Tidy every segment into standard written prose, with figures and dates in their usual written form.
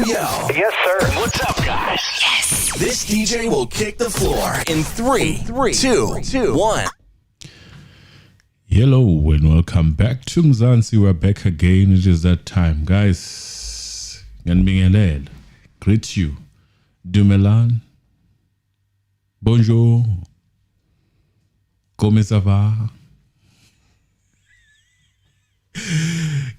yo. Yes, sir. What's up, guys? Yes. This DJ will kick the floor in 3, 2, 1. Hello and welcome back to Mzansi. We're back again. It is that time, guys. Nganibingelele. Greet you. Dumelan. Bonjour. Comment ça va?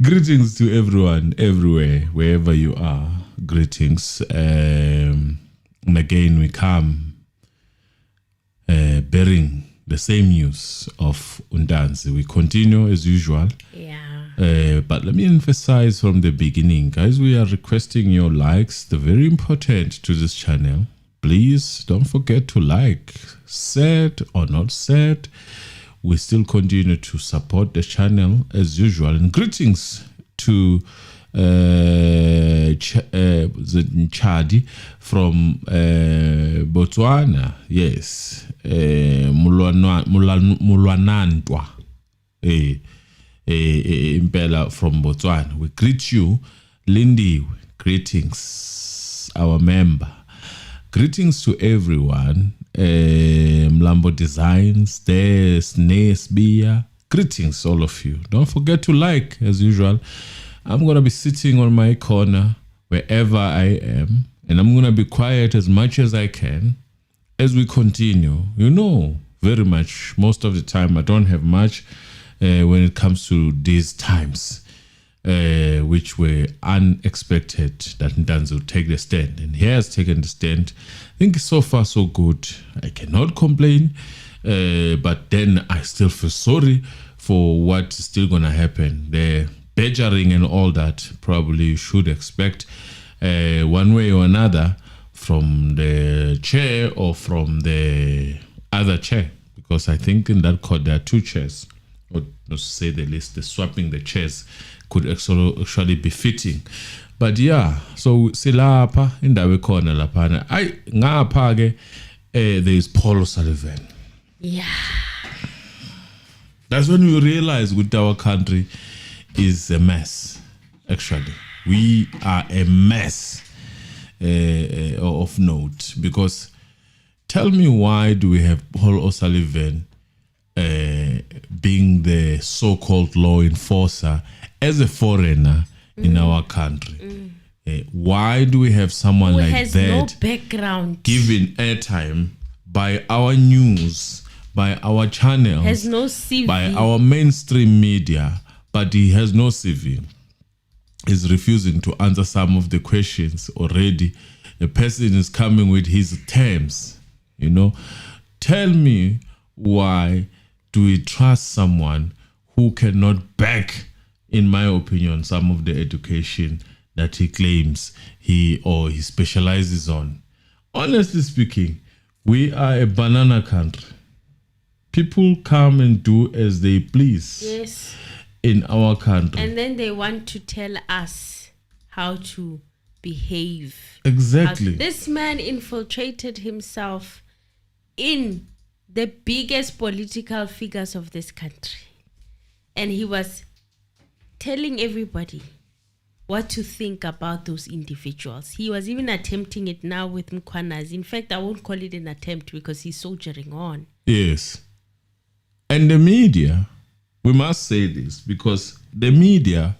Greetings to everyone, everywhere, wherever you are. Greetings. And again, we come bearing the same news of Undanzi. We continue as usual. Yeah. But let me emphasize from the beginning, guys, we are requesting your likes. They're very important to this channel. Please don't forget to like. Sad or not sad, we still continue to support the channel as usual. And greetings to Chadi from Botswana. Yes. Mulwanantwa. Impela from Botswana. We greet you. Lindy, greetings. Our member. Greetings to everyone. Mlambo Designs, Nes, Bia. Greetings, all of you. Don't forget to like, as usual. I'm going to be sitting on my corner wherever I am, and I'm going to be quiet as much as I can as we continue. You know, very much, most of the time, I don't have much when it comes to these times, which were unexpected that Ndanzi would take the stand. And he has taken the stand. I think so far so good. I cannot complain, but then I still feel sorry for what's still going to happen. The badgering and all that probably you should expect one way or another from the chair or from the other chair, because I think in that court there are two chairs, or to say the least, the swapping the chairs could actually be fitting. But yeah, so silapa indawe khona laphana. Ay ngapha ke there is Paul O'Sullivan. Yeah. That's when we realize that our country is a mess. Actually, we are a mess of note, because tell me, why do we have Paul O'Sullivan being the so-called law enforcer as a foreigner in our country? Why do we have someone Who like has that no background, given airtime by our news, by our channels, has no CV, by our mainstream media, but he has no CV? He's refusing to answer some of the questions already. The person is coming with his terms, you know. Tell me, why do we trust someone who cannot back, in my opinion, some of the education that he claims he specializes on? Honestly speaking, we are a banana country. People come and do as they please. yes, In our country. and then they want to tell us how to behave. Exactly. This man infiltrated himself in the biggest political figures of this country, and he was telling everybody what to think about those individuals. He was even attempting it now with Mkwanazi. In fact, I won't call it an attempt because he's soldiering on. Yes. And the media, we must say this, because the media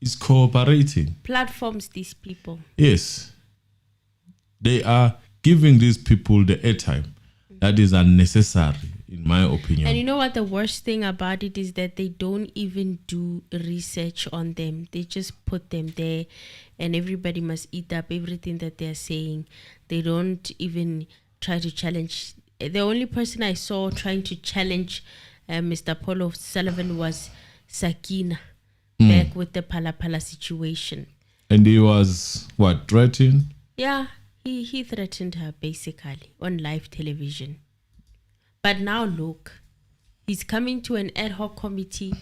is cooperating. Platforms these people. Yes. They are giving these people the airtime that is unnecessary, in my opinion. And you know what the worst thing about it is, that they don't even do research on them. They just put them there, and everybody must eat up everything that they're saying. They don't even try to challenge. The only person I saw trying to challenge Mr. Paul O'Sullivan was Sakina, back with the Pala situation. And he was, what, threatened? Yeah, he threatened her basically on live television. But now look, he's coming to an ad hoc committee.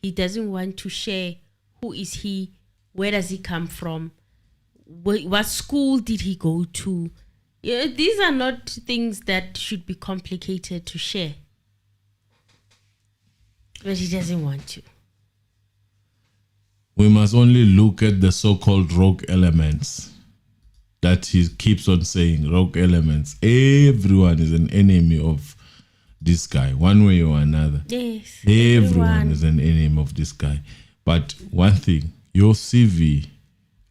He doesn't want to share who is he, where does he come from, what school did he go to. Yeah, these are not things that should be complicated to share. But he doesn't want to. We must only look at the so-called rogue elements that he keeps on saying, rogue elements. Everyone is an enemy of this guy, one way or another. Yes. Everyone is an enemy of this guy. But one thing, your CV,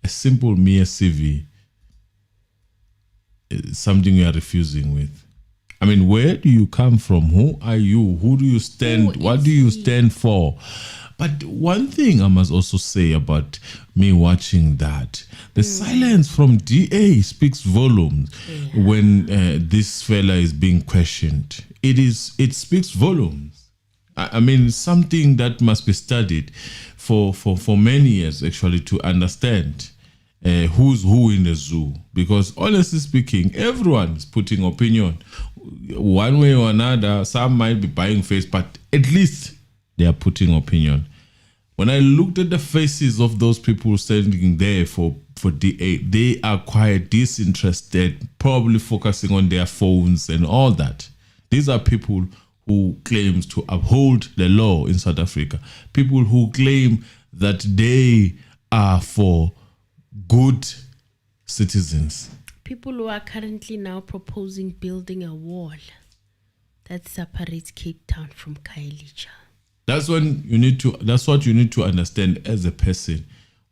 a simple mere CV, is something you are refusing with. I mean, where do you come from? Who are you? Who do you stand? What do you stand for? But one thing I must also say about me watching that, the silence from DA speaks volumes when this fella is being questioned. It speaks volumes. I mean, something that must be studied for many years, actually, to understand who's who in the zoo. Because honestly speaking, everyone is putting opinion. One way or another, some might be buying face, but at least they are putting opinion. When I looked at the faces of those people standing there for DA, they are quite disinterested, probably focusing on their phones and all that. These are people who claim to uphold the law in South Africa. People who claim that they are for good citizens. People who are currently now proposing building a wall that separates Cape Town from Khayelitsha. That's what you need to understand as a person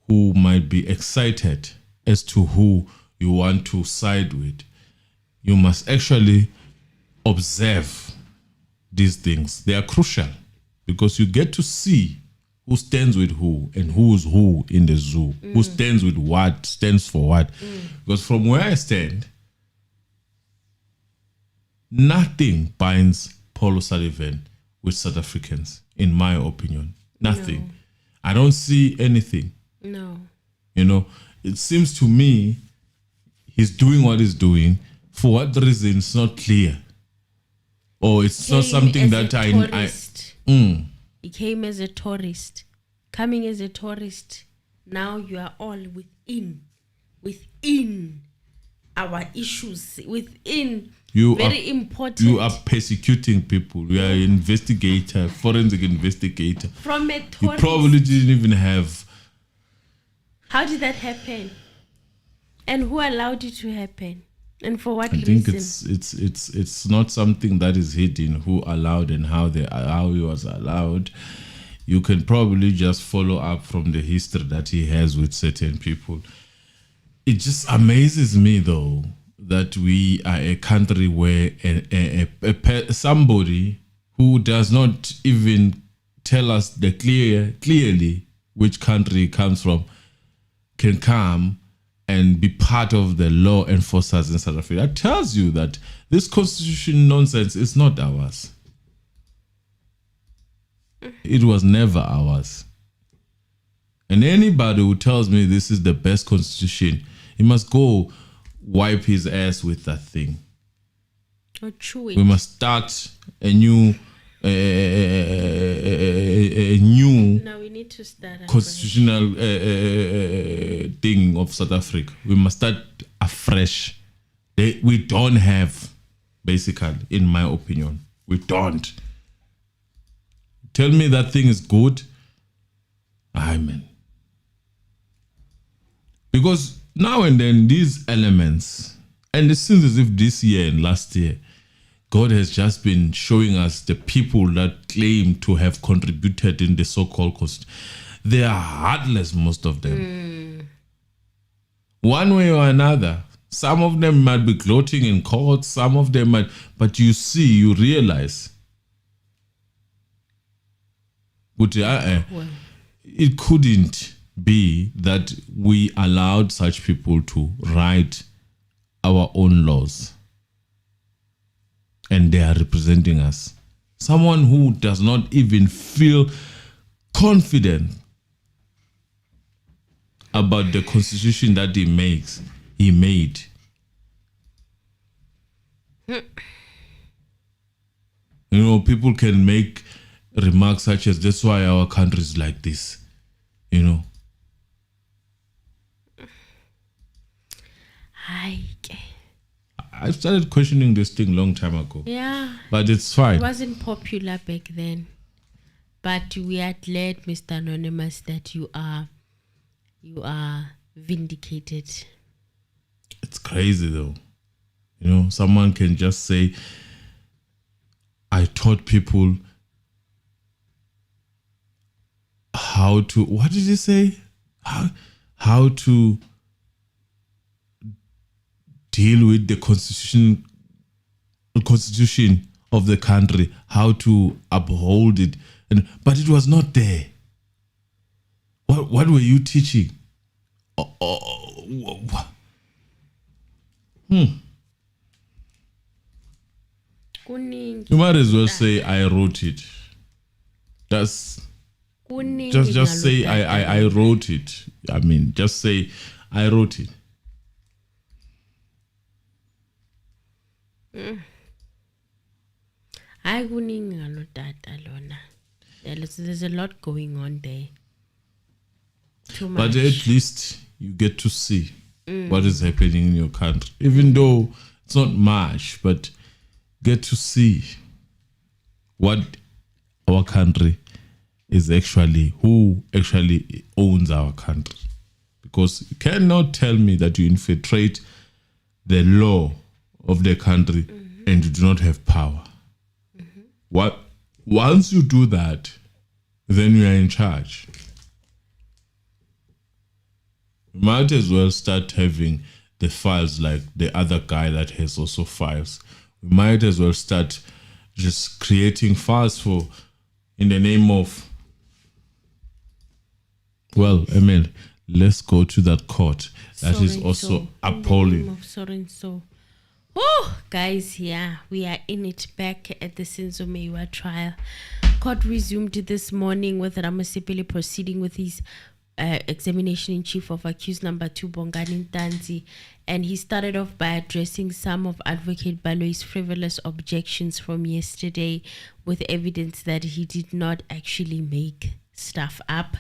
who might be excited as to who you want to side with. You must actually observe these things. They are crucial because you get to see who stands with who and who's who in the zoo, who stands with what, stands for what. Because from where I stand, nothing binds Paul O'Sullivan with South Africans, in my opinion. Nothing. No. I don't see anything. No. You know, it seems to me he's doing what he's doing. For what reason, it's not clear. Or it's not something that He came as a tourist. Coming as a tourist. Now you are all within our issues, within very important. You are persecuting people. You are an investigator, forensic investigator. From a tourist. You probably didn't even have. How did that happen? And who allowed it to happen? And for what reason? I think it's not something that is hidden. Who allowed and how he was allowed. You can probably just follow up from the history that he has with certain people. It just amazes me, though, that we are a country where somebody who does not even tell us clearly which country he comes from can come and be part of the law enforcers in South Africa. That tells you that this constitution nonsense is not ours. It was never ours. And anybody who tells me this is the best constitution, he must go wipe his ass with that thing. Or chew it. We must start a new No, we need to start constitutional thing of South Africa. We must start afresh. We don't have, basically, in my opinion, we don't. Tell me that thing is good. Amen. Because now and then these elements, and it seems as if this year and last year, God has just been showing us the people that claim to have contributed in the so-called cost. They are heartless, most of them. One way or another. Some of them might be gloating in court, some of them might, but you realize. But it couldn't be that we allowed such people to write our own laws. And they are representing us. Someone who does not even feel confident about the constitution that he made. You know, people can make remarks such as, that's why our country is like this. You know. I started questioning this thing long time ago. Yeah. But it's fine. It wasn't popular back then. But we are glad, Mr. Anonymous, that you are vindicated. It's crazy though. You know, someone can just say, I taught people how to, what did he say? How to deal with the constitution of the country, how to uphold it, but it was not there. What were you teaching? You might as well say I wrote it. Just say I wrote it. I mean, just say I wrote it. There's a lot going on there. Too much. But at least you get to see what is happening in your country. Even though it's not much, but get to see what our country is actually, who actually owns our country. Because you cannot tell me that you infiltrate the law of the country and you do not have power. Once you do that, then you are in charge. You might as well start having the files like the other guy that has also files. We might as well start just creating files for, in the name of, well, Emil, let's go to that court. That is also appalling. Oh, guys, yeah, we are in it back at the Senzo Meyiwa trial. Court resumed this morning with Ramosepele proceeding with his examination in chief of accused number 2, Mogane Ntanzi, and he started off by addressing some of Advocate Baloyi's frivolous objections from yesterday with evidence that he did not actually make stuff up.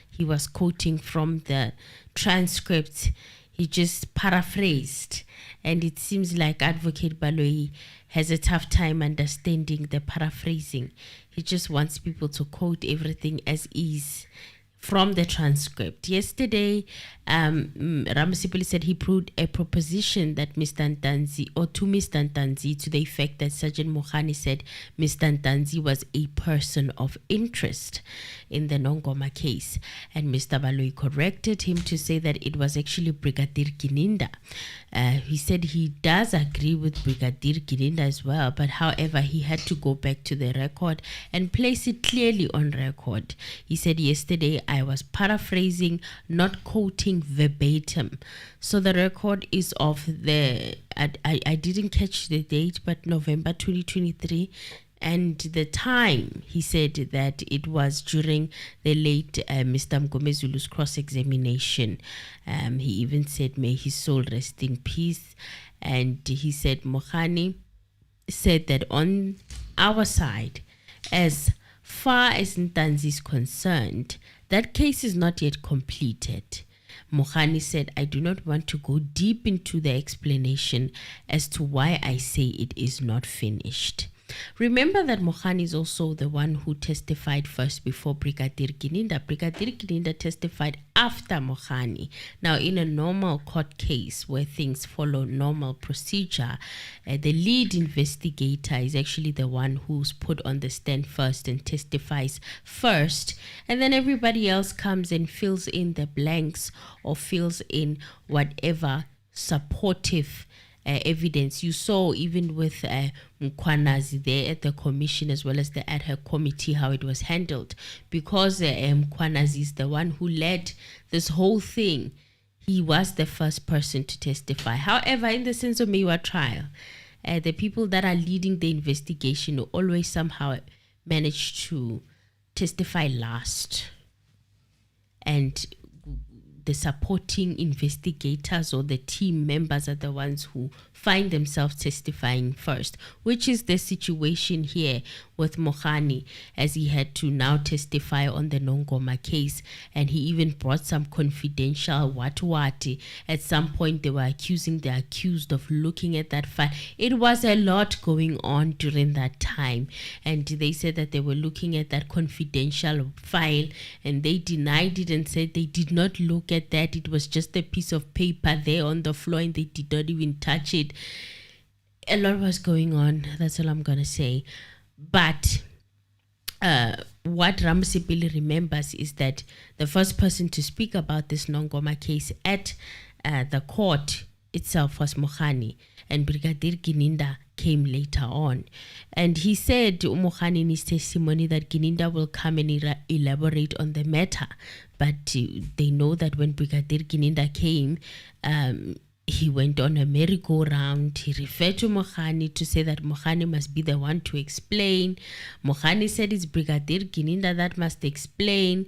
He was quoting from the transcript. He just paraphrased, and it seems like Advocate Baloyi has a tough time understanding the paraphrasing. He just wants people to quote everything as is from the transcript. Yesterday, Ramosepele said he proved a proposition that Mr. Ntanzi, or to Mr. Ntanzi, to the effect that Sergeant Mogane said Mr. Ntanzi was a person of interest in the Nongoma case. And Mr. Baloyi corrected him to say that it was actually Brigadier Gininda. He said he does agree with Brigadier Gininda as well, but however, he had to go back to the record and place it clearly on record. He said yesterday, I was paraphrasing, not quoting verbatim. So the record is of the, I didn't catch the date, but November 2023. And the time, he said that it was during the late Mr. Mgomezulu's cross-examination. He even said, may his soul rest in peace. And he said, Mogane said that on our side, as far as Ntanzi is concerned, that case is not yet completed. Mogane said, I do not want to go deep into the explanation as to why I say it is not finished. Remember that Mogane is also the one who testified first before Brigadier Gininda. Brigadier Gininda testified after Mogane. Now, in a normal court case where things follow normal procedure, the lead investigator is actually the one who's put on the stand first and testifies first, and then everybody else comes and fills in the blanks or fills in whatever supportive evidence. You saw even with Mkwanazi there at the commission as well as the ad hoc committee how it was handled, because Mkwanazi is the one who led this whole thing. He was the first person to testify. However, in the Senzo Meyiwa trial, the people that are leading the investigation always somehow manage to testify last, and the supporting investigators or the team members are the ones who find themselves testifying first, which is the situation here with Mogane, as he had to now testify on the Nongoma case, and he even brought some confidential watu. At some point, they were accusing the accused of looking at that file. It was a lot going on during that time, and they said that they were looking at that confidential file, and they denied it and said they did not look at that. It was just a piece of paper there on the floor and they did not even touch it. A lot was going on. That's all I'm going to say. But what Ramosepele remembers is that the first person to speak about this Nongoma case at the court itself was Mogane, and Brigadier Gininda came later on. And he said to Mogane in his testimony that Gininda will come and elaborate on the matter. But they know that when Brigadier Gininda came, he went on a merry-go-round. He referred to Mogane to say that Mogane must be the one to explain. Mogane said it's Brigadier Gininda that must explain.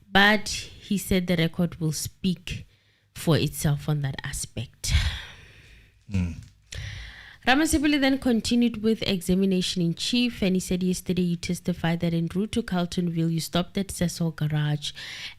But he said the record will speak for itself on that aspect. Ramosepele then continued with examination in chief, and he said yesterday you testified that en route to Carltonville you stopped at Cecil Garage,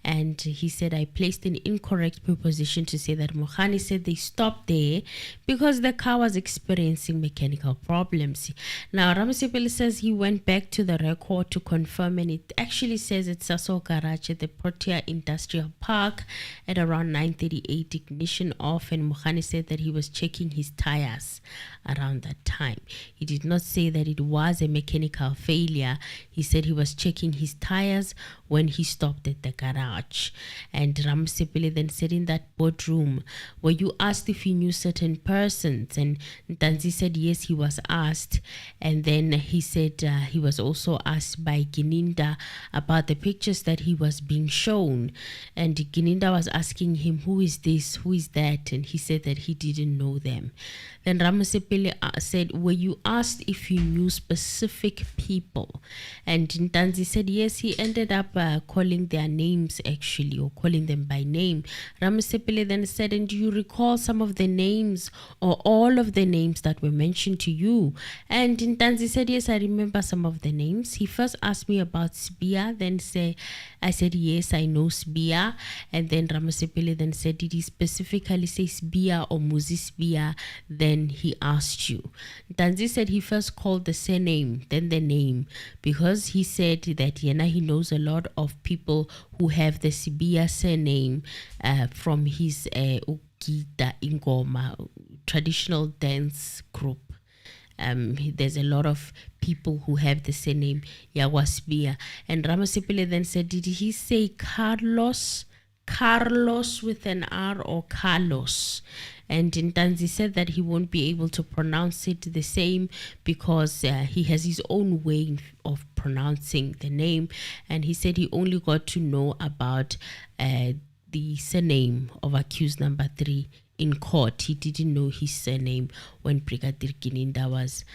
and he said I placed an incorrect preposition to say that Mogane said they stopped there because the car was experiencing mechanical problems. Now Ramosepele says he went back to the record to confirm, and it actually says it's Cecil Garage at the Protea Industrial Park at around 9:38, ignition off, and Mogane said that he was checking his tires around that time. He did not say that it was a mechanical failure. He said he was checking his tires when he stopped at the garage. And Ramosepele then said in that boardroom, were you asked if he knew certain persons? And Ntanzi said yes, he was asked. And then he said he was also asked by Gininda about the pictures that he was being shown. And Gininda was asking him, who is this, who is that? And he said that he didn't know them. Then Ramosepele said, were you asked if you knew specific people? And Ntanzi said yes, he ended up calling their names actually, or calling them by name. Ramosepele then said, and do you recall some of the names or all of the names that were mentioned to you? And Ntanzi said yes, I remember some of the names. He first asked me about Sbia, then I said yes, I know Sbia. And then Ramosepele then said, did he specifically say Sbia or Muzi Sbia? Then he asked you. Ntanzi said he first called the surname, then the name, because he said that he knows a lot of people who have the Sibia surname from his Ugida Ingoma traditional dance group. There's a lot of people who have the surname Yawasbia. And Ramosepele then said, did he say Carlos with an R, or Carlos? And Ntanzi said that he won't be able to pronounce it the same because he has his own way of pronouncing the name. And he said he only got to know about the surname of accused number 3 in court. He didn't know his surname when Brigadier Gininda was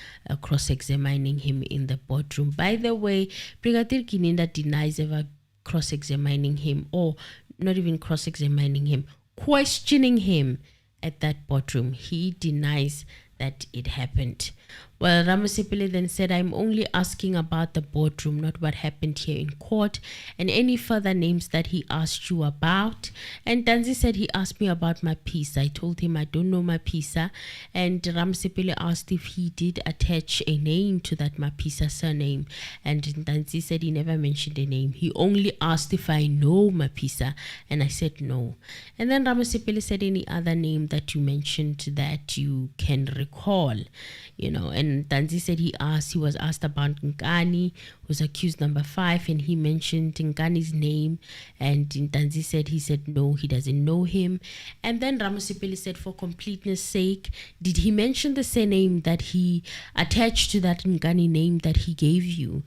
cross-examining him in the boardroom. By the way, Brigadier Gininda denies ever cross-examining him, or not even cross-examining him, questioning him at that boardroom. He denies that it happened. Well, Ramosepele then said, I'm only asking about the boardroom, not what happened here in court, and any further names that he asked you about. And Ntanzi said he asked me about Mapisa. I told him I don't know Mapisa. And Ramosepele asked if he did attach a name to that Mapisa surname. And Ntanzi said he never mentioned a name. He only asked if I know Mapisa. And I said no. And then Ramosepele said, any other name that you mentioned that you can recall, and Ntanzi said he was asked about Nkani, who's accused number 5, and he mentioned Nkani's name, and Ntanzi said he said no, he doesn't know him. And then Ramosepele said, for completeness sake, did he mention the surname that he attached to that Nkani name that he gave you?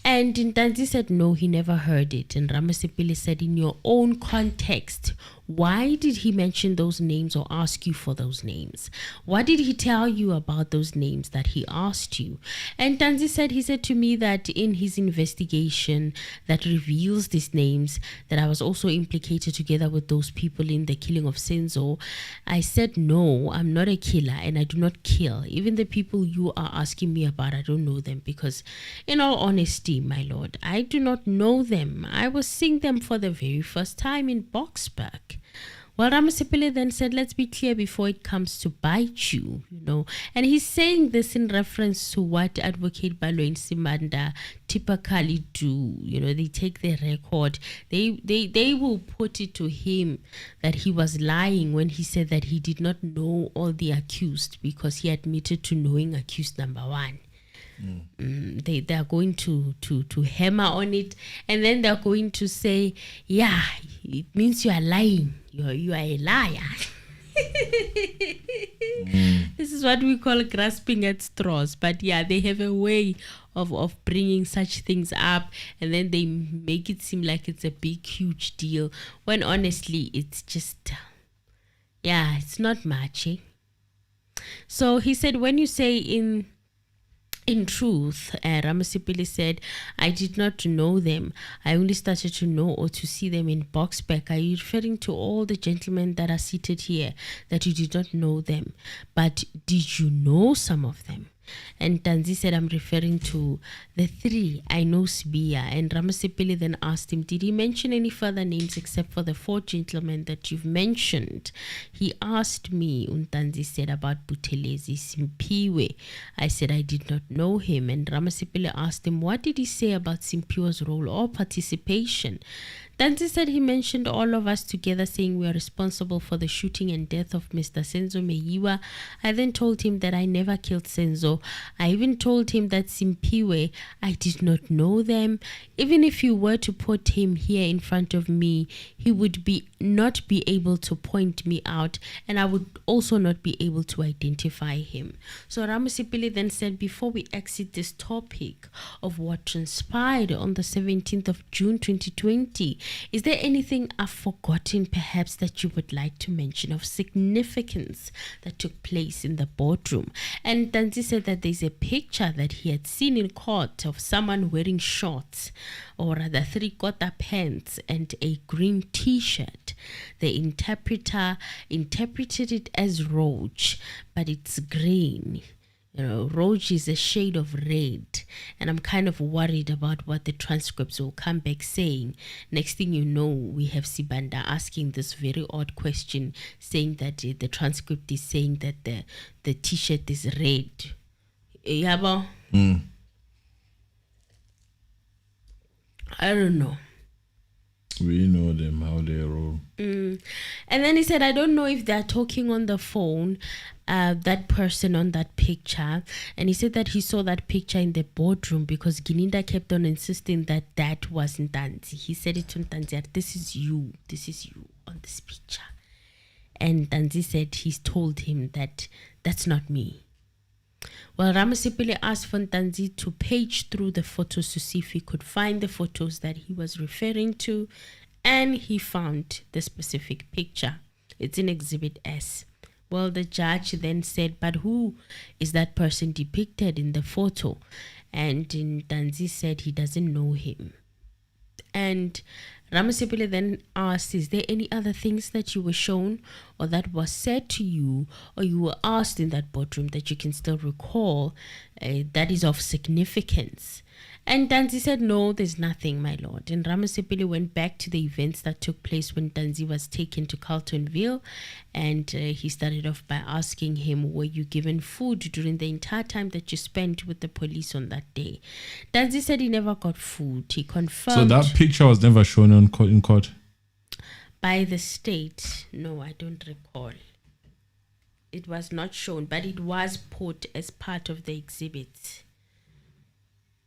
And Ntanzi said no, he never heard it. And Ramosepele said, in your own context, why did he mention those names or ask you for those names? What did he tell you about those names that he asked you? And Ntanzi said, he said to me that in his investigation that reveals these names, that I was also implicated together with those people in the killing of Senzo. I said, no, I'm not a killer and I do not kill. Even the people you are asking me about, I don't know them, because in all honesty, my lord, I do not know them. I was seeing them for the very first time in Boksburg. Well, Ramosepele then said, let's be clear before it comes to bite you, you know. And he's saying this in reference to what Advocate Baloyi and Simanda typically do. You know, they take their record. They will put it to him that he was lying when he said that he did not know all the accused because he admitted to knowing accused number one. They are going to hammer on it, and then they're going to say, yeah, it means you are lying. You are a liar. This is what we call grasping at straws. But yeah, they have a way of bringing such things up, and then they make it seem like it's a big, huge deal, when honestly it's just, yeah, it's not much. So he said, when you say in truth, Ramosepele said, I did not know them. I only started to know or to see them in Boxback. Are you referring to all the gentlemen that are seated here, that you did not know them? But did you know some of them? And Tanzi said, I'm referring to the three. I know Sibia. And Ramosepele then asked him, did he mention any further names except for the four gentlemen that you've mentioned? He asked me, Untanzi said, about Buthelezi Simpiwe. I said, I did not know him. And Ramosepele asked him, what did he say about Simpiwe's role or participation? Tanzi said he mentioned all of us together, saying we are responsible for the shooting and death of Mr. Senzo Meyiwa. I then told him that I never killed Senzo. I even told him that Simpiwe, I did not know them. Even if you were to put him here in front of me, he would not be able to point me out, and I would also not be able to identify him. So Ramosepele then said, before we exit this topic of what transpired on the 17th of June 2020, is there anything I've forgotten perhaps that you would like to mention of significance that took place in the boardroom? And Tanzi said that there's a picture that he had seen in court of someone wearing shorts, or rather 3/4 pants and a green t-shirt. The interpreter interpreted it as roach, but it's green. You know, roach is a shade of red, and I'm kind of worried about what the transcripts will come back saying. Next thing you know, we have Sibanda asking this very odd question, saying that the transcript is saying that the t-shirt is red. Yabo? I don't know. We know them, how they roll. And then he said, I don't know if they're talking on the phone, that person on that picture. And he said that he saw that picture in the boardroom because Gininda kept on insisting that that wasn't Ntanzi. He said it to Ntanzi, this is you on this picture. And Ntanzi said he's told him that that's not me. Well, Ramosepele asked for Ntanzi to page through the photos to see if he could find the photos that he was referring to, and he found the specific picture. It's in Exhibit S. Well, the judge then said, but who is that person depicted in the photo? And Ntanzi said he doesn't know him. And Ramosepele then asked, is there any other things that you were shown or that was said to you or you were asked in that boardroom that you can still recall that is of significance? And Ntanzi said, no, there's nothing, my lord. And Ramosepele went back to the events that took place when Ntanzi was taken to Carltonville. And he started off by asking him, were you given food during the entire time that you spent with the police on that day? Ntanzi said he never got food. He confirmed. So that picture was never shown in court? By the state. No, I don't recall. It was not shown, but it was put as part of the exhibit.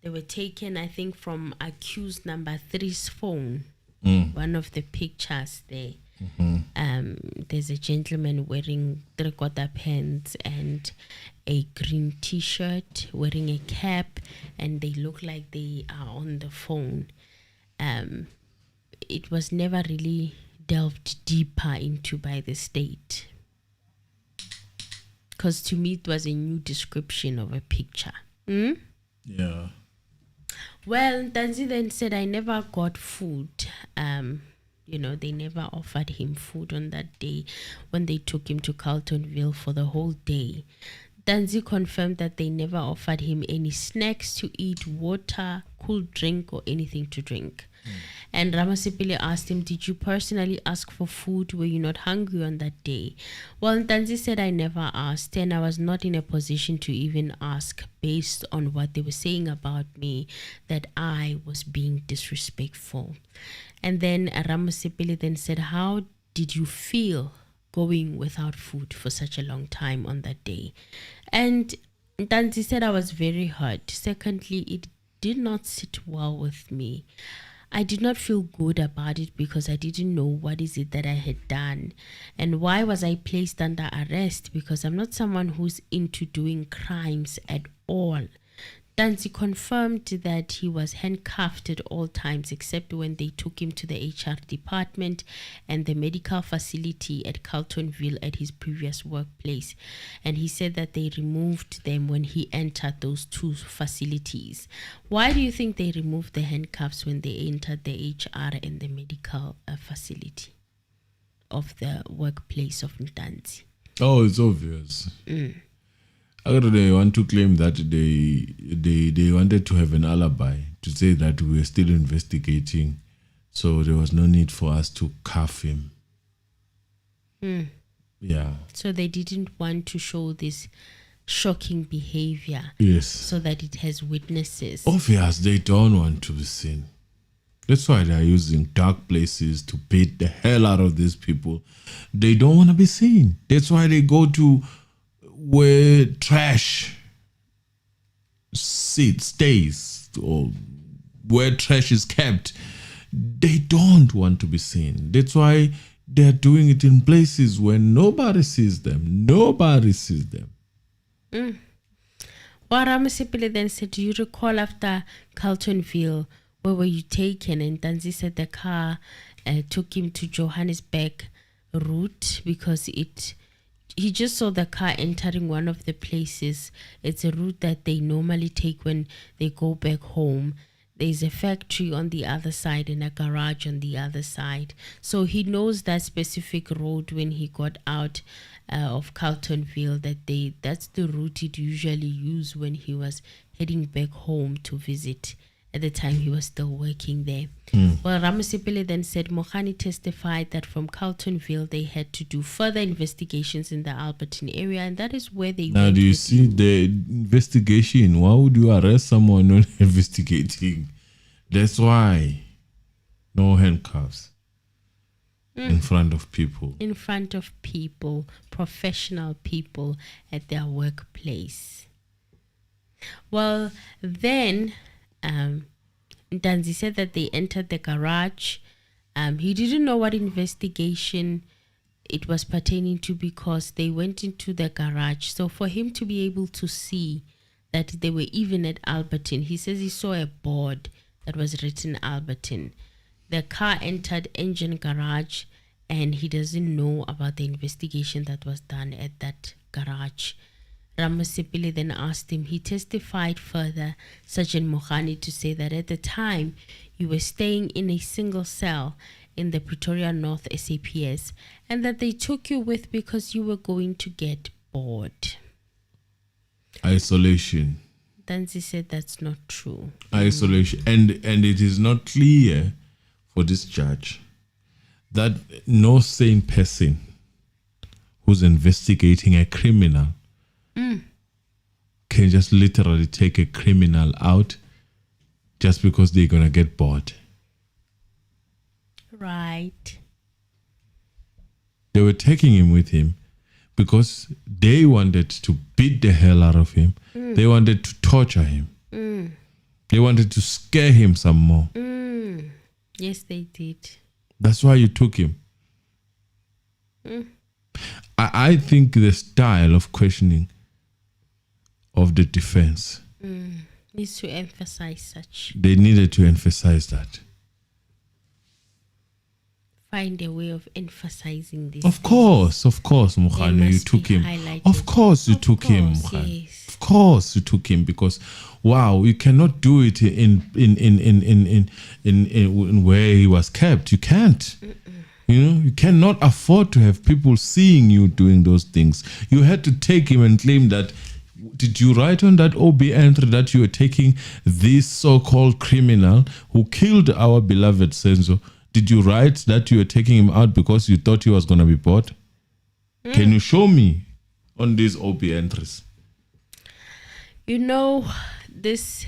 They were taken, I think, from accused number 3's phone. One of the pictures there. There's a gentleman wearing 3/4 pants and a green t-shirt, wearing a cap, and they look like they are on the phone. It was never really delved deeper into by the state. Because to me, it was a new description of a picture. Yeah. Well, Ntanzi then said, I never got food. They never offered him food on that day when they took him to Carltonville for the whole day. Ntanzi confirmed that they never offered him any snacks to eat, water, cool drink, or anything to drink. And Ramosepele asked him, did you personally ask for food? Were you not hungry on that day? Well, Ntanzi said, I never asked, and I was not in a position to even ask based on what they were saying about me, that I was being disrespectful. And then Ramosepele then said, how did you feel going without food for such a long time on that day? And Ntanzi said, I was very hurt. Secondly, it did not sit well with me. I did not feel good about it because I didn't know what is it that I had done. And why was I placed under arrest? Because I'm not someone who's into doing crimes at all. Ntanzi confirmed that he was handcuffed at all times except when they took him to the HR department and the medical facility at Carltonville at his previous workplace. And he said that they removed them when he entered those two facilities. Why do you think they removed the handcuffs when they entered the HR and the medical facility of the workplace of Ntanzi? Oh, it's obvious. They want to claim that they wanted to have an alibi to say that we were still investigating, so there was no need for us to cuff him. Yeah. So they didn't want to show this shocking behavior. Yes. So that it has witnesses. Obvious, they don't want to be seen. That's why they are using dark places to beat the hell out of these people. They don't want to be seen. That's why they go to where trash stays, or where trash is kept. They don't want to be seen. That's why they're doing it in places where nobody sees them. Nobody sees them. Well, Ramosepele then said, do you recall after Carltonville, where were you taken? And Ntanzi said the car took him to Johannesburg route because he just saw the car entering one of the places. It's a route that they normally take when they go back home. There's a factory on the other side and a garage on the other side. So he knows that specific road when he got out of Carltonville, that's the route he'd usually use when he was heading back home to visit. At the time, he was still working there. Well, Ramosepele then said Mogane testified that from Carltonville, they had to do further investigations in the Alberton area, and that is where they Now, went do you with see the investigation? Why would you arrest someone not investigating? That's why no handcuffs in front of people. in front of people, professional people at their workplace. Well, then Ntanzi said that they entered the garage. He didn't know what investigation it was pertaining to because they went into the garage. So for him to be able to see that they were even at Alberton, he says he saw a board that was written Alberton. The car entered engine garage, and he doesn't know about the investigation that was done at that garage. Ramosepele then asked him, he testified further, Sergeant Mogane, to say that at the time you were staying in a single cell in the Pretoria North SAPS and that they took you with because you were going to get bored. Isolation. Ntanzi said that's not true. Isolation. And it is not clear for this judge that no sane person who's investigating a criminal can just literally take a criminal out just because they're going to get bored. Right. They were taking him with him because they wanted to beat the hell out of him. They wanted to torture him. They wanted to scare him some more. Yes, they did. That's why you took him. I think the style of questioning of the defense Needs to emphasize such. they needed to emphasize that. Find a way of emphasizing this. Of course, Mogane, you must took be him. highlighted. Of course, you took him, course, Mogane. yes. Of course, you took him because, wow, you cannot do it in where he was kept. You can't. You know, you cannot afford to have people seeing you doing those things. You had to take him and claim that Did you write on that OB entry that you were taking this so-called criminal who killed our beloved Senzo? Did you write that you were taking him out because you thought he was going to be bought? Can you show me on these OB entries? You know, this,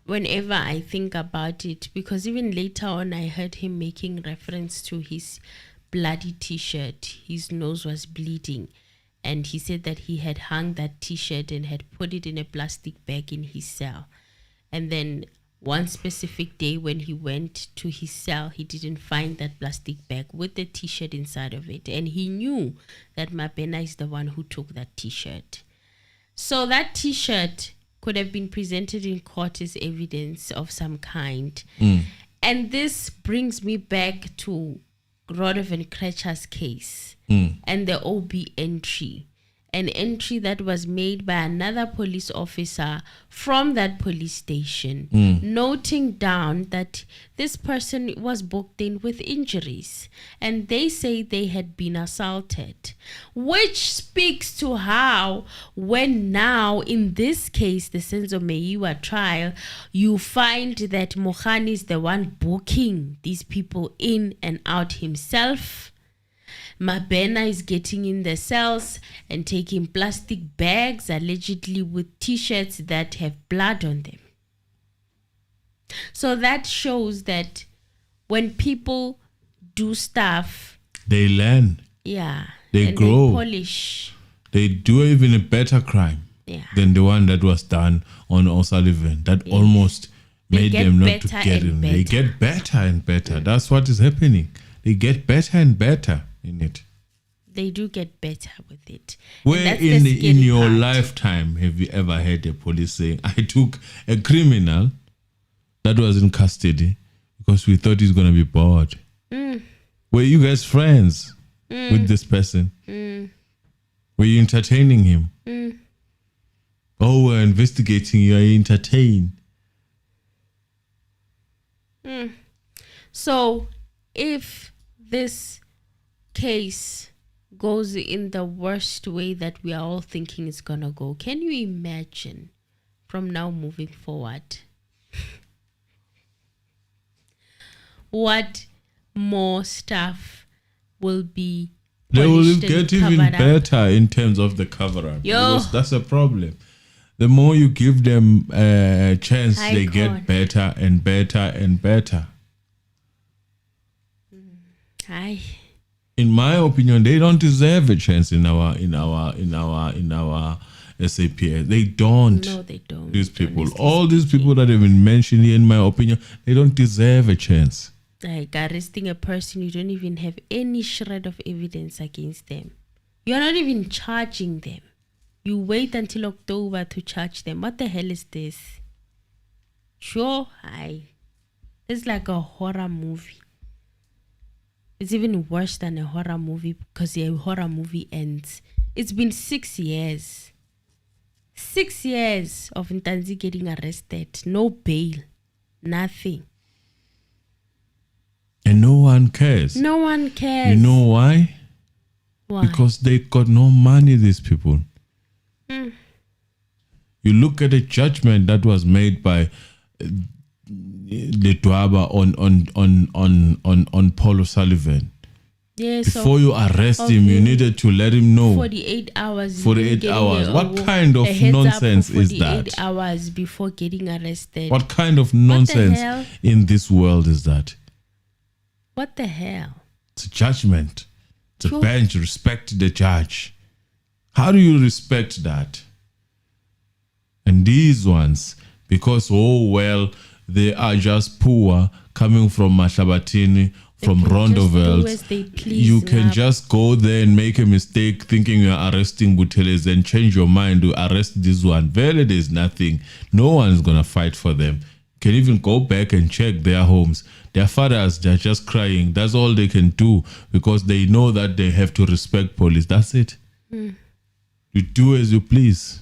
whenever I think about it, because even later on I heard him making reference to his bloody t-shirt. His nose was bleeding. And he said that he had hung that t-shirt and had put it in a plastic bag in his cell. And then one specific day when he went to his cell, he didn't find that plastic bag with the t-shirt inside of it. And he knew that Mabena is the one who took that t-shirt. So that t-shirt could have been presented in court as evidence of some kind. And this brings me back to Rodolphe Kretschmer's case and the OB entry. An entry that was made by another police officer from that police station, noting down that this person was booked in with injuries. And they say they had been assaulted. Which speaks to how, when now, in this case, the Senzo Meyiwa trial, you find that Mogane is the one booking these people in and out himself. Mabena is getting in the cells and taking plastic bags, allegedly with t-shirts that have blood on them. So that shows that when people do stuff, they learn. Yeah. They grow. They polish. They do even a better crime than the one that was done on O'Sullivan. That almost made them not to get in. They get better and better. That's what is happening. They get better and better in it. They do get better with it. Where in your lifetime have you ever heard a police saying, I took a criminal that was in custody because we thought he's going to be bored? Were you guys friends with this person? Were you entertaining him? Oh, we're investigating, you are entertained. So, if this case goes in the worst way that we are all thinking it's gonna go, can you imagine from now moving forward what more stuff will be they will polished get and even covered up? better in terms of the cover-up, because that's a problem. The more you give them a chance, they get better and better and better. In my opinion, they don't deserve a chance in our SAPS. They don't. No, they don't. These people, all these people that have been mentioned here, in my opinion, they don't deserve a chance. Like arresting a person, you don't even have any shred of evidence against them. You are not even charging them. You wait until October to charge them. What the hell is this? Sure, it's like a horror movie. It's even worse than a horror movie because a horror movie ends. It's been 6 years. 6 years of Ntanzi getting arrested. No bail. Nothing. And no one cares. No one cares. You know why? Why? Because they got no money, these people. You look at the judgment that was made by the Dwaba on Paul O'Sullivan. Yeah, before you arrest him, you needed to let him know. 48 hours. 48 hours. What kind of nonsense is that? 48 hours before getting arrested. What kind of nonsense in this world is that? What the hell? It's a judgment. It's a bench. Respect the judge. How do you respect that? And these ones, because, they are just poor, coming from Mashabatini, from Rondoveld. You can just go there and make a mistake thinking you're arresting Buteles and change your mind to arrest this one. Very, there's nothing. No one's going to fight for them. Can even go back and check their homes. Their fathers, they're just crying. That's all they can do because they know that they have to respect police. That's it. You do as you please.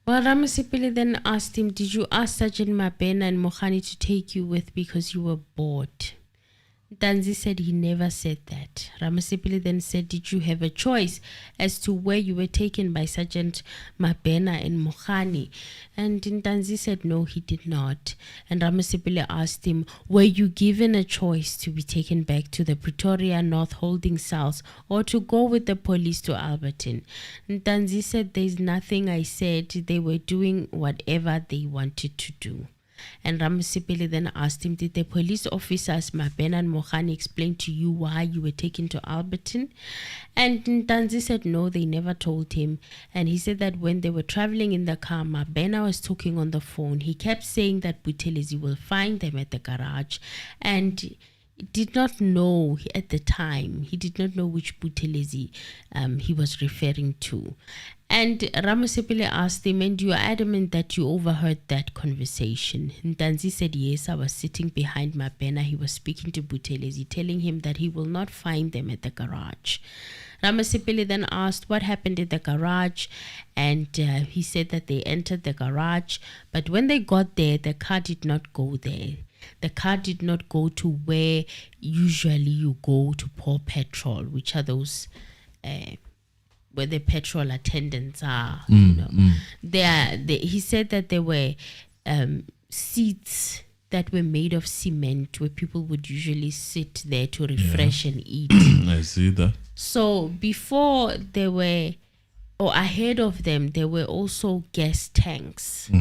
Well, Ramosepele then asked him, did you ask Sergeant Mabena and Mogane to take you with because you were bored? Ntanzi said he never said that. Ramosepele then said, did you have a choice as to where you were taken by Sergeant Mabena and Mogane? And Ntanzi said, no, he did not. And Ramosepele asked him, were you given a choice to be taken back to the Pretoria North holding cells or to go with the police to Alberton? Ntanzi said, there's nothing I said. They were doing whatever they wanted to do. And Ramosepele then asked him, did the police officers Mabena and Mogane explain to you why you were taken to Alberton? And Ntanzi said no, they never told him. And he said that when they were traveling in the car, Mabena was talking on the phone. He kept saying that Buthelezi will find them at the garage, and did not know at the time. He did not know which Buthelezi he was referring to. And Ramosepele asked him, and you are adamant that you overheard that conversation? Ntanzi said, yes, I was sitting behind Mabena. He was speaking to Buthelezi, telling him that he will not find them at the garage. Ramosepele then asked what happened at the garage, and he said that they entered the garage, but when they got there, the car did not go there. The car did not go to where usually you go to pour petrol, which are those where the petrol attendants are. He said that there were seats that were made of cement where people would usually sit there to refresh and eat. I see that. So before there were, or ahead of them, there were also gas tanks.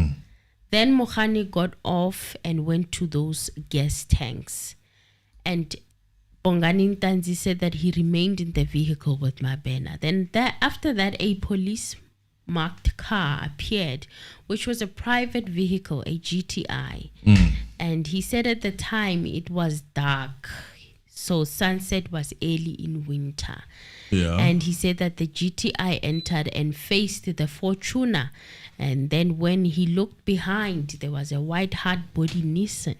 Then Mogane got off and went to those gas tanks. And Bongani Ntanzi said that he remained in the vehicle with Mabena. Then after that, a police marked car appeared, which was a private vehicle, a GTI. And he said at the time it was dark. So sunset was early in winter. Yeah. And he said that the GTI entered and faced the Fortuner. And then when he looked behind, there was a white hard-body Nissan.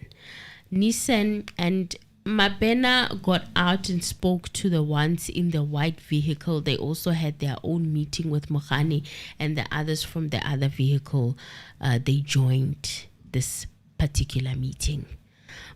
And Mabena got out and spoke to the ones in the white vehicle. They also had their own meeting with Mogane, and the others from the other vehicle, they joined this particular meeting.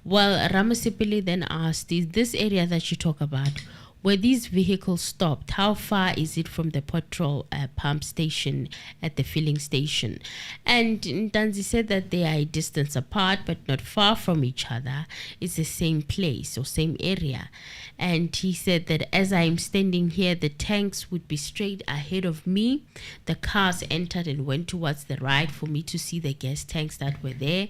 Well, Ramosepele then asked, is this area that you talk about, where these vehicles stopped, how far is it from the petrol pump station at the filling station? And Ntanzi said that they are a distance apart, but not far from each other. It's the same place or same area. And he said that as I'm standing here, the tanks would be straight ahead of me. The cars entered and went towards the right for me to see the gas tanks that were there.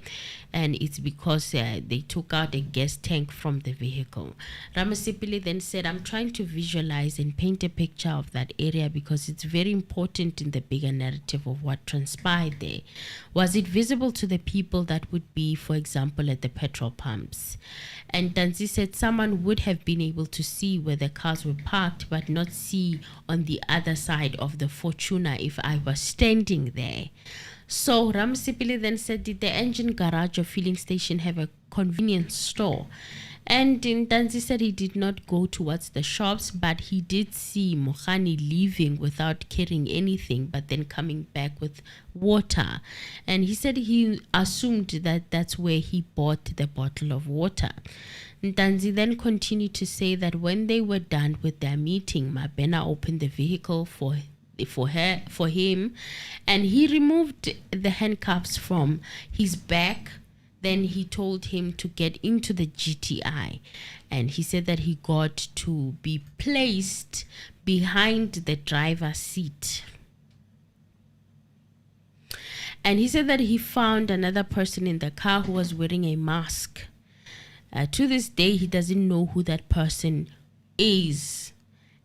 And it's because they took out a gas tank from the vehicle. Ramosepele then said, I'm trying to visualize and paint a picture of that area because it's very important in the bigger narrative of what transpired there. Was it visible to the people that would be, for example, at the petrol pumps? And Ntanzi said someone would have been able to see where the cars were parked, but not see on the other side of the Fortuner if I was standing there. So Ramosepele then said, did the engine garage or filling station have a convenience store? And Ntanzi said he did not go towards the shops, but he did see Mogane leaving without carrying anything, but then coming back with water. And he said he assumed that that's where he bought the bottle of water. Ntanzi then continued to say that when they were done with their meeting, Mabena opened the vehicle for him, and he removed the handcuffs from his back. Then he told him to get into the GTI, and he said that he got to be placed behind the driver's seat. And he said that he found another person in the car who was wearing a mask. To this day, he doesn't know who that person is.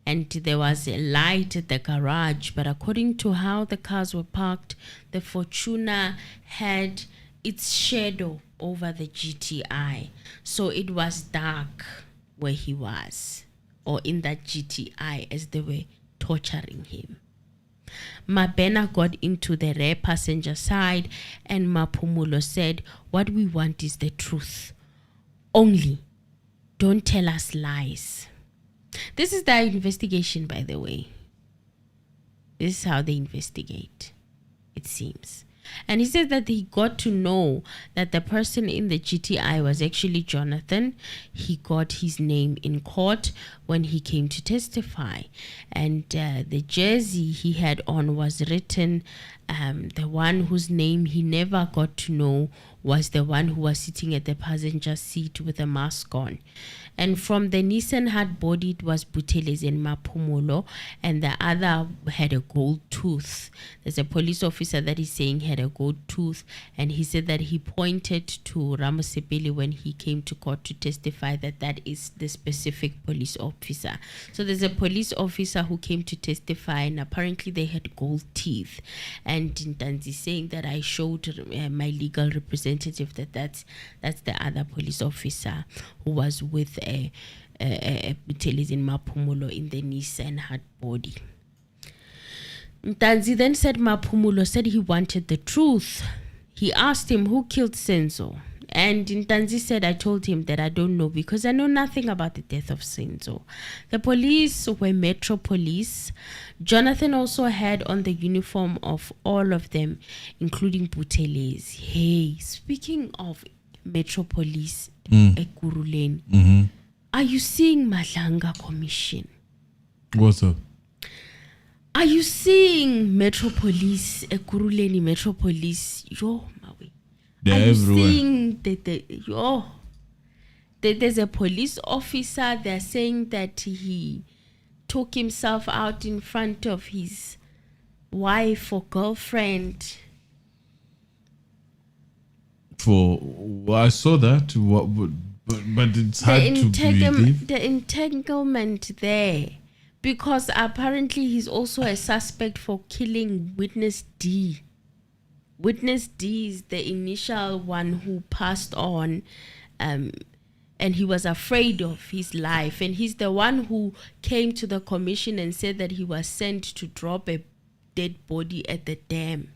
And there was a light at the garage, but according to how the cars were parked, the Fortuner had its shadow over the GTI. So it was dark where he was, or in that GTI, as they were torturing him. Mabena got into the rear passenger side, and Mapumulo said, what we want is the truth. Only don't tell us lies. This is their investigation, by the way. This is how they investigate, it seems. And he said that he got to know that the person in the GTI was actually Jonathan. He got his name in court when he came to testify. And the jersey he had on was written, the one whose name he never got to know was the one who was sitting at the passenger seat with a mask on. And from the Nissan hard body, it was Buthelezi and Maphumulo, and the other had a gold tooth. There's a police officer that is saying had a gold tooth, and he said that he pointed to Ramosepele when he came to court to testify that that is the specific police officer. So there's a police officer who came to testify, and apparently they had gold teeth. And Ntanzi saying that I showed my legal representative that that's the other police officer who was with Buthelezi in Maphumulo in the Nissan hard body. Ntanzi then said Maphumulo said he wanted the truth. He asked him who killed Senzo. And Ntanzi said, I told him that I don't know because I know nothing about the death of Senzo. The police were Metro Police. Jonathan also had on the uniform of all of them, including Buthelezi. Hey, speaking of Metro Police, Ekurhuleni, are you seeing Madlanga Commission? What's up? Are you seeing Metro Police, Ekurhuleni Metro Police? Yo, Maui. They're Are you everywhere. seeing there's a police officer? They're saying that he took himself out in front of his wife or girlfriend. I saw that, but it's hard to believe. The entanglement there, because apparently he's also a suspect for killing Witness D. Witness D is the initial one who passed on, and he was afraid of his life. And he's the one who came to the commission and said that he was sent to drop a dead body at the dam.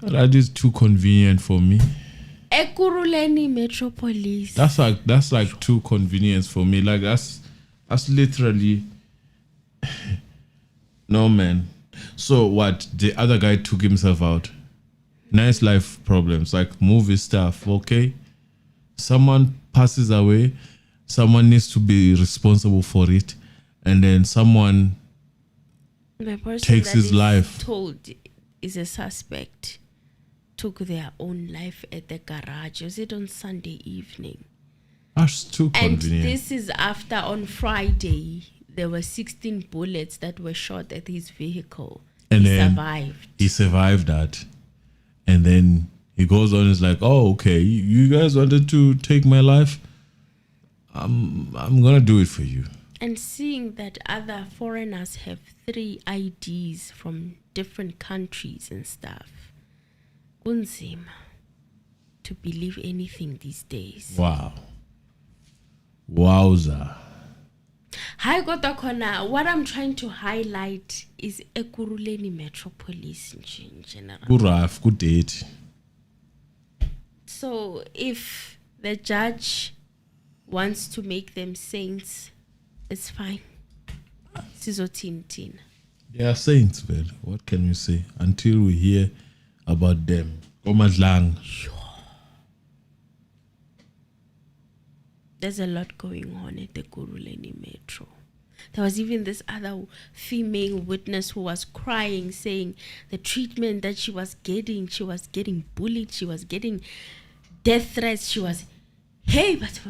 That is too convenient for me. Ekurhuleni Metro Police. That's like too convenient for me. Like that's literally no, man. So what? The other guy took himself out. Nice life problems, like movie stuff. Okay, someone passes away, someone needs to be responsible for it, and then someone The person takes that his is life. told is a suspect took their own life at the garage. Was it on Sunday evening? That's too And convenient. this is after on Friday there were 16 bullets that were shot at his vehicle. And he then survived. He survived that, and then he goes on. He's like, "Oh, okay, you guys wanted to take my life. I'm gonna do it for you." And seeing that other foreigners have 3 IDs from different countries and stuff, kunzima to believe anything these days. Wow. Wowza. Hi Kodwa khona, what I'm trying to highlight is Ekurhuleni Metro Police in general. Good rough, good date. So if the judge wants to make them saints, it's fine. Sizothini. They are saints, man. What can we say? Until we hear about them. Omadlang. There's a lot going on at the Ekurhuleni Metro. There was even this other female witness who was crying, saying the treatment that she was getting bullied, she was getting death threats, she was, hey, but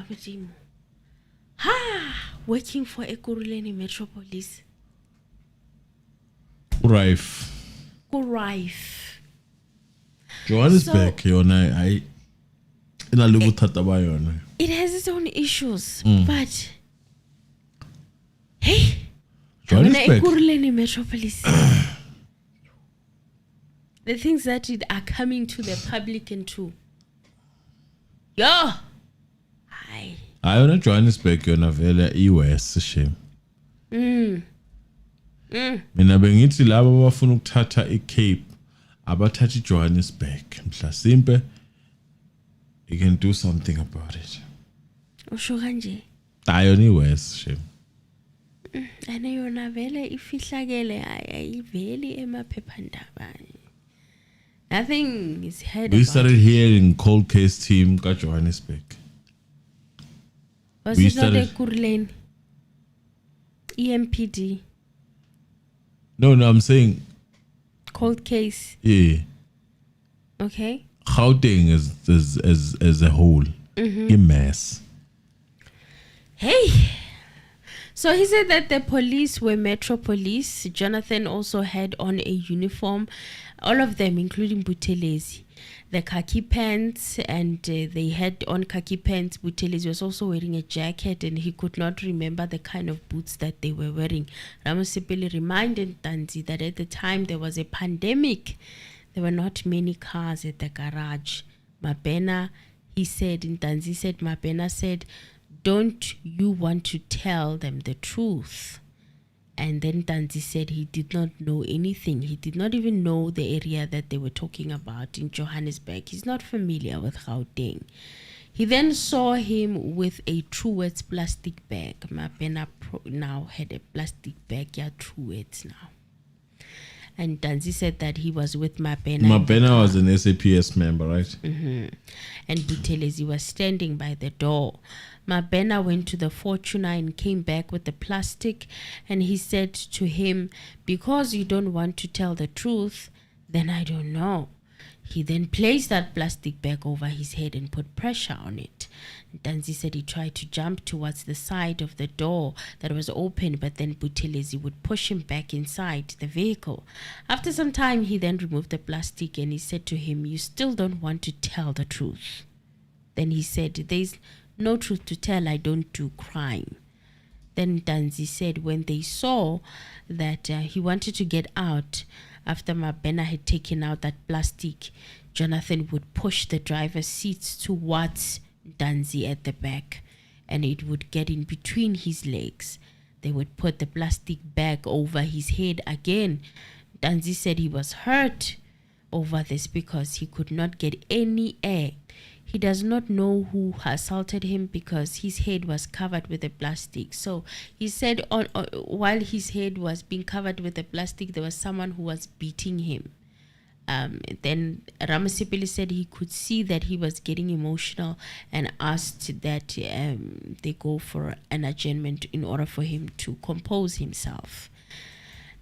working for Ekurhuleni Metro Police. Rife. Rife. Johannesburg, yona I ina le bothata ba yona. It has its own issues, but hey, Johannesburg. Ekurhuleni Metro Police. The things that are coming to the public and to hi. Ayona Johannesburg yona vele iwest shame. Mina bengithi laba abafuna ukuthatha eCape abathatha iJohannesburg. Mhlasimpe you can do something about it. Usho kanje. Ayona iwest shame. Ane yona vele ifihlakele ayiveli emaphephandaba. Nothing is heard We about started it. hearing cold case team ka Johannesburg. Was we it not a started- Kurlane? EMPD. No, I'm saying, Cold case. yeah, Okay. Gauteng as a whole, a mess. Hey. So he said that the police were Metro Police. Jonathan also had on a uniform, all of them, including Buthelezi, the khaki pants, and they had on khaki pants. Buthelezi was also wearing a jacket, and he could not remember the kind of boots that they were wearing. Ramosepele reminded Tanzi that at the time there was a pandemic. There were not many cars at the garage. Mabena, he said, and Tanzi said, Mabena said, don't you want to tell them the truth? And then Tanzi said he did not know anything. He did not even know the area that they were talking about in Johannesburg. He's not familiar with Gauteng. He then saw him with a Truworths plastic bag. Mabena now had a plastic bag, yeah, Truworths now. And Tanzi said that he was with Mabena. Mabena was an SAPS member, right? And Buthelezi was standing by the door. Mabena went to the Fortuna and came back with the plastic, and he said to him, because you don't want to tell the truth, then I don't know. He then placed that plastic bag over his head and put pressure on it. Tanzi said he tried to jump towards the side of the door that was open, but then Buthelezi would push him back inside the vehicle. After some time, he then removed the plastic and he said to him, you still don't want to tell the truth. Then he said, there's no truth to tell, I don't do crime. Then Tanzi said when they saw that he wanted to get out after Mabena had taken out that plastic, Jonathan would push the driver's seats towards Tanzi at the back, and it would get in between his legs. They would put the plastic bag over his head again. Tanzi said he was hurt over this because he could not get any air. He does not know who assaulted him because his head was covered with the plastic. So he said while his head was being covered with the plastic, there was someone who was beating him. Then Ramosepele said he could see that he was getting emotional and asked that they go for an adjournment in order for him to compose himself.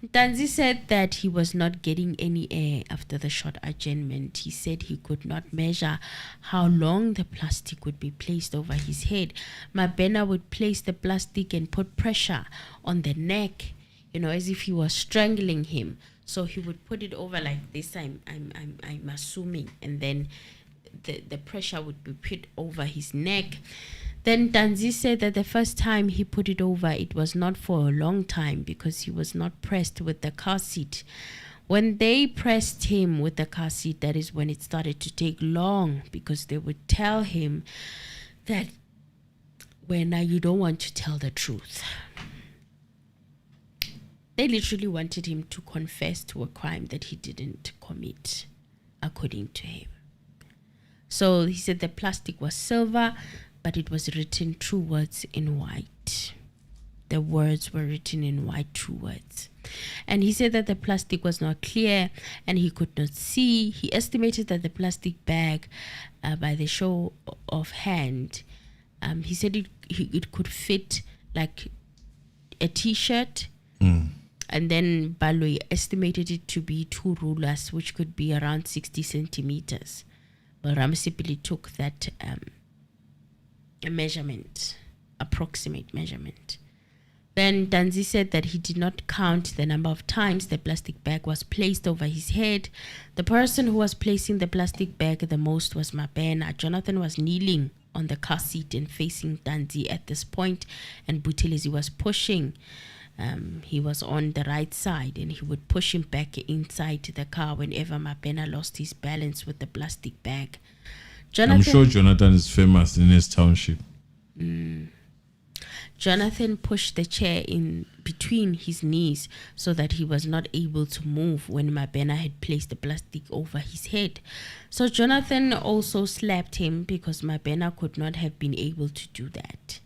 Tanzi said that he was not getting any air after the short adjournment. He said he could not measure how long the plastic would be placed over his head. Mabena would place the plastic and put pressure on the neck, as if he was strangling him. So he would put it over like this, I'm assuming, and then the pressure would be put over his neck. Then Tanzi said that the first time he put it over, it was not for a long time because he was not pressed with the car seat. When they pressed him with the car seat, that is when it started to take long, because they would tell him that when you don't want to tell the truth. They literally wanted him to confess to a crime that he didn't commit, according to him. So he said the plastic was silver, but it was written true words in white. The words were written in white, true words. And he said that the plastic was not clear and he could not see. He estimated that the plastic bag, by the show of hand, he said it could fit like a t-shirt. And then Baloyi estimated it to be 2 rulers, which could be around 60 centimeters. Well, Ramosepele took that a measurement, approximate measurement. Then Tanzi said that he did not count the number of times the plastic bag was placed over his head. The person who was placing the plastic bag the most was Mabena. Jonathan was kneeling on the car seat and facing Tanzi at this point, and Buthelezi was pushing. He was on the right side, and he would push him back inside the car whenever Mabena lost his balance with the plastic bag. I'm sure Jonathan is famous in his township. Jonathan pushed the chair in between his knees so that he was not able to move when Mabena had placed the plastic over his head. So Jonathan also slapped him because Mabena could not have been able to do that.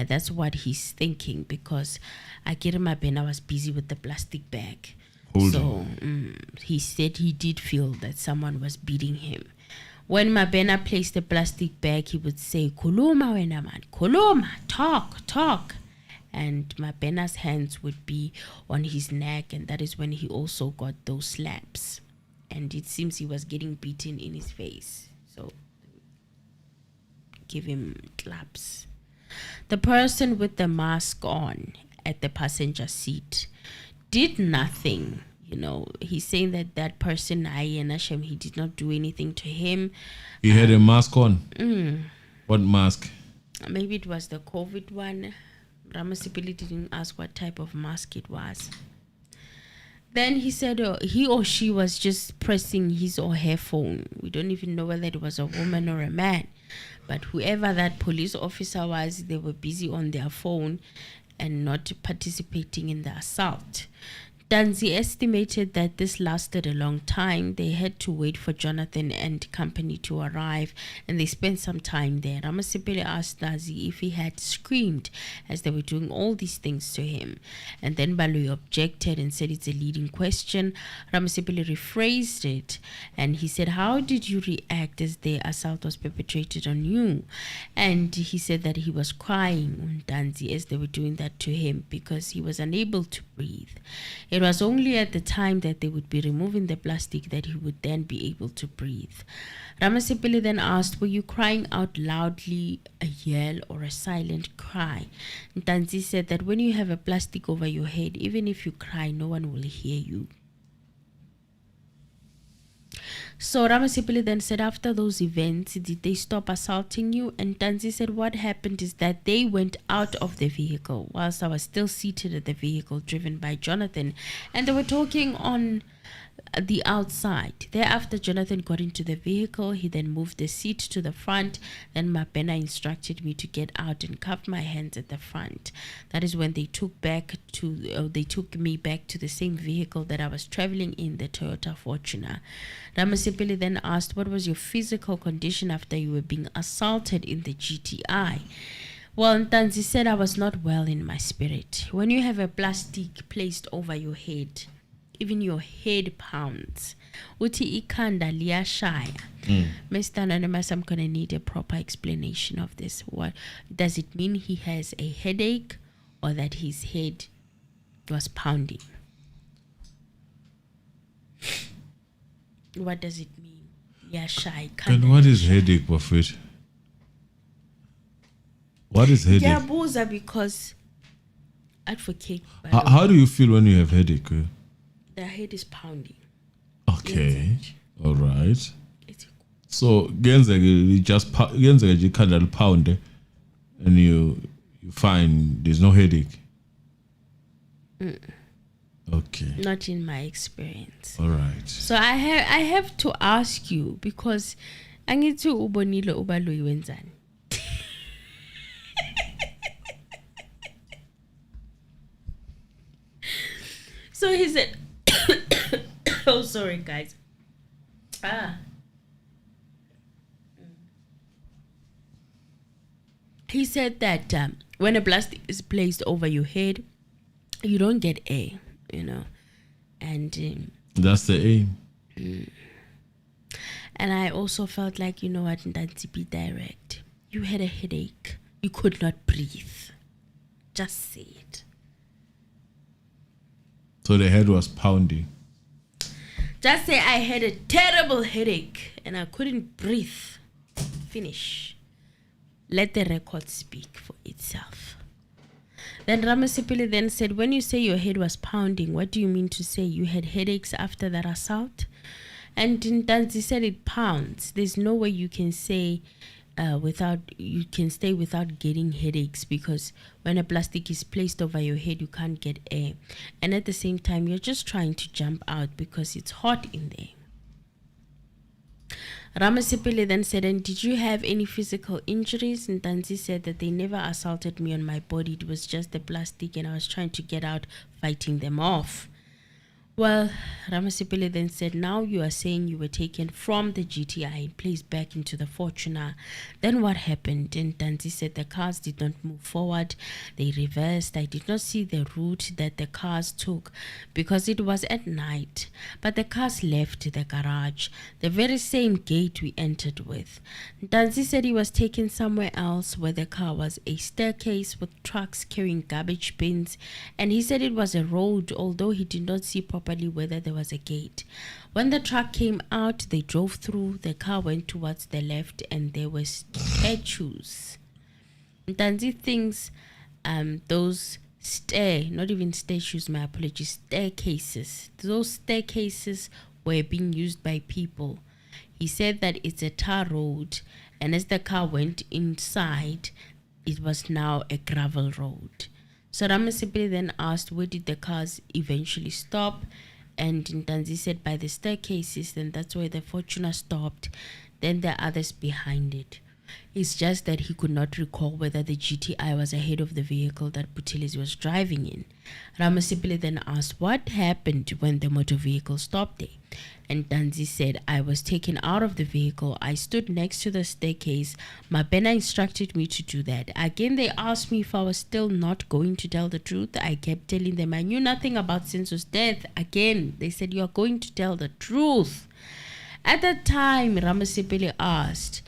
That's what he's thinking, because Mabena was busy with the plastic bag. So he said he did feel that someone was beating him. When Mabena placed the plastic bag, he would say, "Kuluma wena man, kuluma, talk." And Mabena's hands would be on his neck, and that is when he also got those slaps. And it seems he was getting beaten in his face. So give him claps. The person with the mask on at the passenger seat did nothing. He's saying that person, Hashem, he did not do anything to him. He had a mask on. What mask? Maybe it was the COVID one. Ramosepele didn't ask what type of mask it was. Then he said he or she was just pressing his or her phone. We don't even know whether it was a woman or a man. But whoever that police officer was, they were busy on their phone and not participating in the assault. Danzi estimated that this lasted a long time. They had to wait for Jonathan and company to arrive, and they spent some time there. Ramosepele asked Danzi if he had screamed as they were doing all these things to him. And then Baloyi objected and said it's a leading question. Ramosepele rephrased it, and he said, "How did you react as the assault was perpetrated on you?" And he said that he was crying on Danzi as they were doing that to him because he was unable to breathe. It was only at the time that they would be removing the plastic that he would then be able to breathe. Ramosepele then asked, "Were you crying out loudly, a yell or a silent cry?" Ntanzi said that when you have a plastic over your head, even if you cry, no one will hear you. So Ramosepele then said, after those events, did they stop assaulting you? And Tanzi said, what happened is that they went out of the vehicle whilst I was still seated at the vehicle driven by Jonathan, and they were talking on the outside. Thereafter, Jonathan got into the vehicle. He then moved the seat to the front. Then Mabena instructed me to get out and cuffed my hands at the front. That is when they took me back to the same vehicle that I was traveling in, the Toyota Fortuner. Ramosepele then asked, what was your physical condition after you were being assaulted in the GTI? Well, Ntanzi said I was not well in my spirit. When you have a plastic placed over your head, even your head pounds. Uti ikanda liyashaya. Mr. Anonymous, I'm going to need a proper explanation of this. What does it mean? He has a headache or that his head was pounding? What does it mean? Yashai. And what is headache, Buffett? What is headache? Yeah, Boza, because advocate. How do you feel when you have headache? The head is pounding. Okay. All right. So you just pound and you find there's no headache. Okay. Not in my experience. All right. So I have to ask you, because angithi ubonile uBaloyi wenzani. So he said, oh, sorry, guys. He said that when a plastic is placed over your head, you don't get air, and that's the aim. And I also felt like, you know what, Ntanzi, be direct. You had a headache. You could not breathe. Just say it. So the head was pounding. Just say I had a terrible headache and I couldn't breathe. Finish. Let the record speak for itself. Then Ramosepele then said, when you say your head was pounding, what do you mean to say? You had headaches after that assault? And Ntanzi said it pounds. There's no way you can say you can stay without getting headaches, because when a plastic is placed over your head, you can't get air. And at the same time, you're just trying to jump out because it's hot in there. Ramosepele then said, and did you have any physical injuries? And Ntanzi said that they never assaulted me on my body. It was just the plastic and I was trying to get out, fighting them off. Well, Ramosepele then said, now you are saying you were taken from the GTI and placed back into the Fortuner. Then what happened? And Ntanzi said the cars did not move forward. They reversed. I did not see the route that the cars took because it was at night. But the cars left the garage, the very same gate we entered with. Ntanzi said he was taken somewhere else where the car was a staircase with trucks carrying garbage bins. And he said it was a road, although he did not see properly whether there was a gate. When the truck came out, they drove through. The car went towards the left and there were statues. Ntanzi thinks those not even statues, my apologies, staircases. Those staircases were being used by people. He said that it's a tar road, and as the car went inside, it was now a gravel road. So Ramosepele then asked, where did the cars eventually stop? And Ntanzi said, by the staircases, and that's where the Fortuner stopped. Then the others behind it. It's just that he could not recall whether the GTI was ahead of the vehicle that Buthelezi was driving in. Ramosepele then asked, what happened when the motor vehicle stopped there? And Ntanzi said, I was taken out of the vehicle. I stood next to the staircase. Mabena instructed me to do that. Again, they asked me if I was still not going to tell the truth. I kept telling them I knew nothing about Senzo's death. Again, they said, you are going to tell the truth. At that time, Ramosepele asked,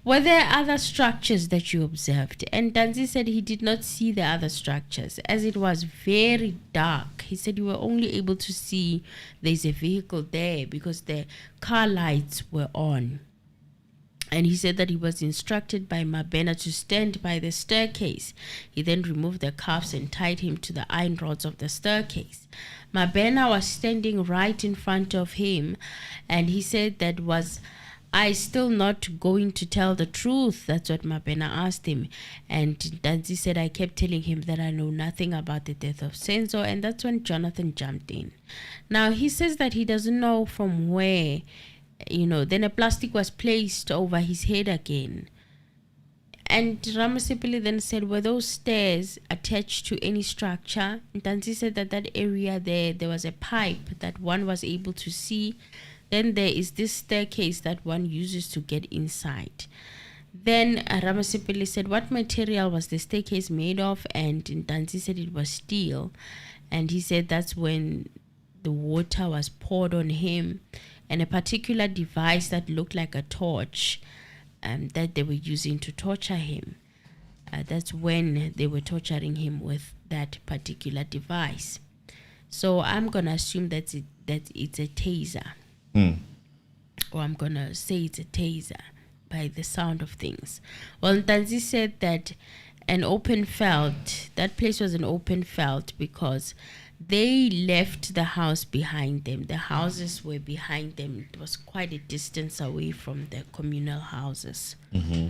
were there other structures that you observed? And Ntanzi said he did not see the other structures as it was very dark. He said you were only able to see there's a vehicle there because the car lights were on. And he said that he was instructed by Mabena to stand by the staircase. He then removed the cuffs and tied him to the iron rods of the staircase. Mabena was standing right in front of him, and he said that was I still not going to tell the truth? That's what Mabena asked him. And Ntanzi said, I kept telling him that I know nothing about the death of Senzo. And that's when Jonathan jumped in. Now, he says that he doesn't know from where, then a plastic was placed over his head again. And Ramosepele then said, were those stairs attached to any structure? Ntanzi said that area there was a pipe that one was able to see. Then there is this staircase that one uses to get inside. Then Ramosepele said, what material was the staircase made of? And Ntanzi said it was steel. And he said that's when the water was poured on him. And a particular device that looked like a torch that they were using to torture him. That's when they were torturing him with that particular device. So I'm going to assume that it's a taser. Or I'm going to say it's a taser by the sound of things. Well, Ntanzi said that that place was an open felt because they left the house behind them. The houses were behind them. It was quite a distance away from the communal houses. Mm-hmm.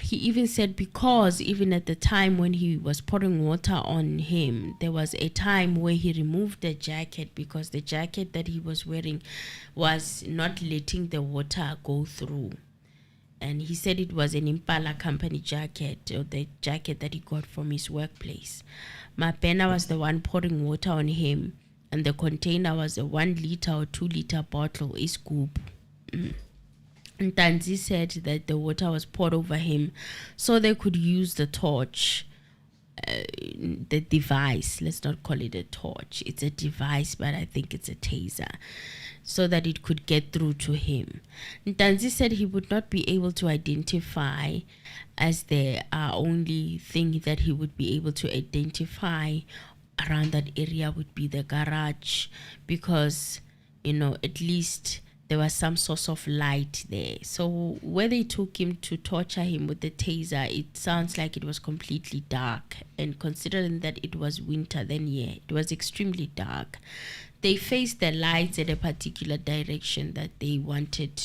He even said because even at the time when he was pouring water on him, there was a time where he removed the jacket because the jacket that he was wearing was not letting the water go through. And he said it was an Impala company jacket, or the jacket that he got from his workplace. Mabena was the one pouring water on him, and the container was a 1 liter or 2 liter bottle, a scoop. Ntanzi said that the water was poured over him so they could use the torch, the device. Let's not call it a torch. It's a device, but I think it's a taser, so that it could get through to him. Ntanzi said he would not be able to identify, as the only thing that he would be able to identify around that area would be the garage, because, at least there was some source of light there. So where they took him to torture him with the taser, it sounds like it was completely dark. And considering that it was winter, then it was extremely dark. They faced the lights at a particular direction that they wanted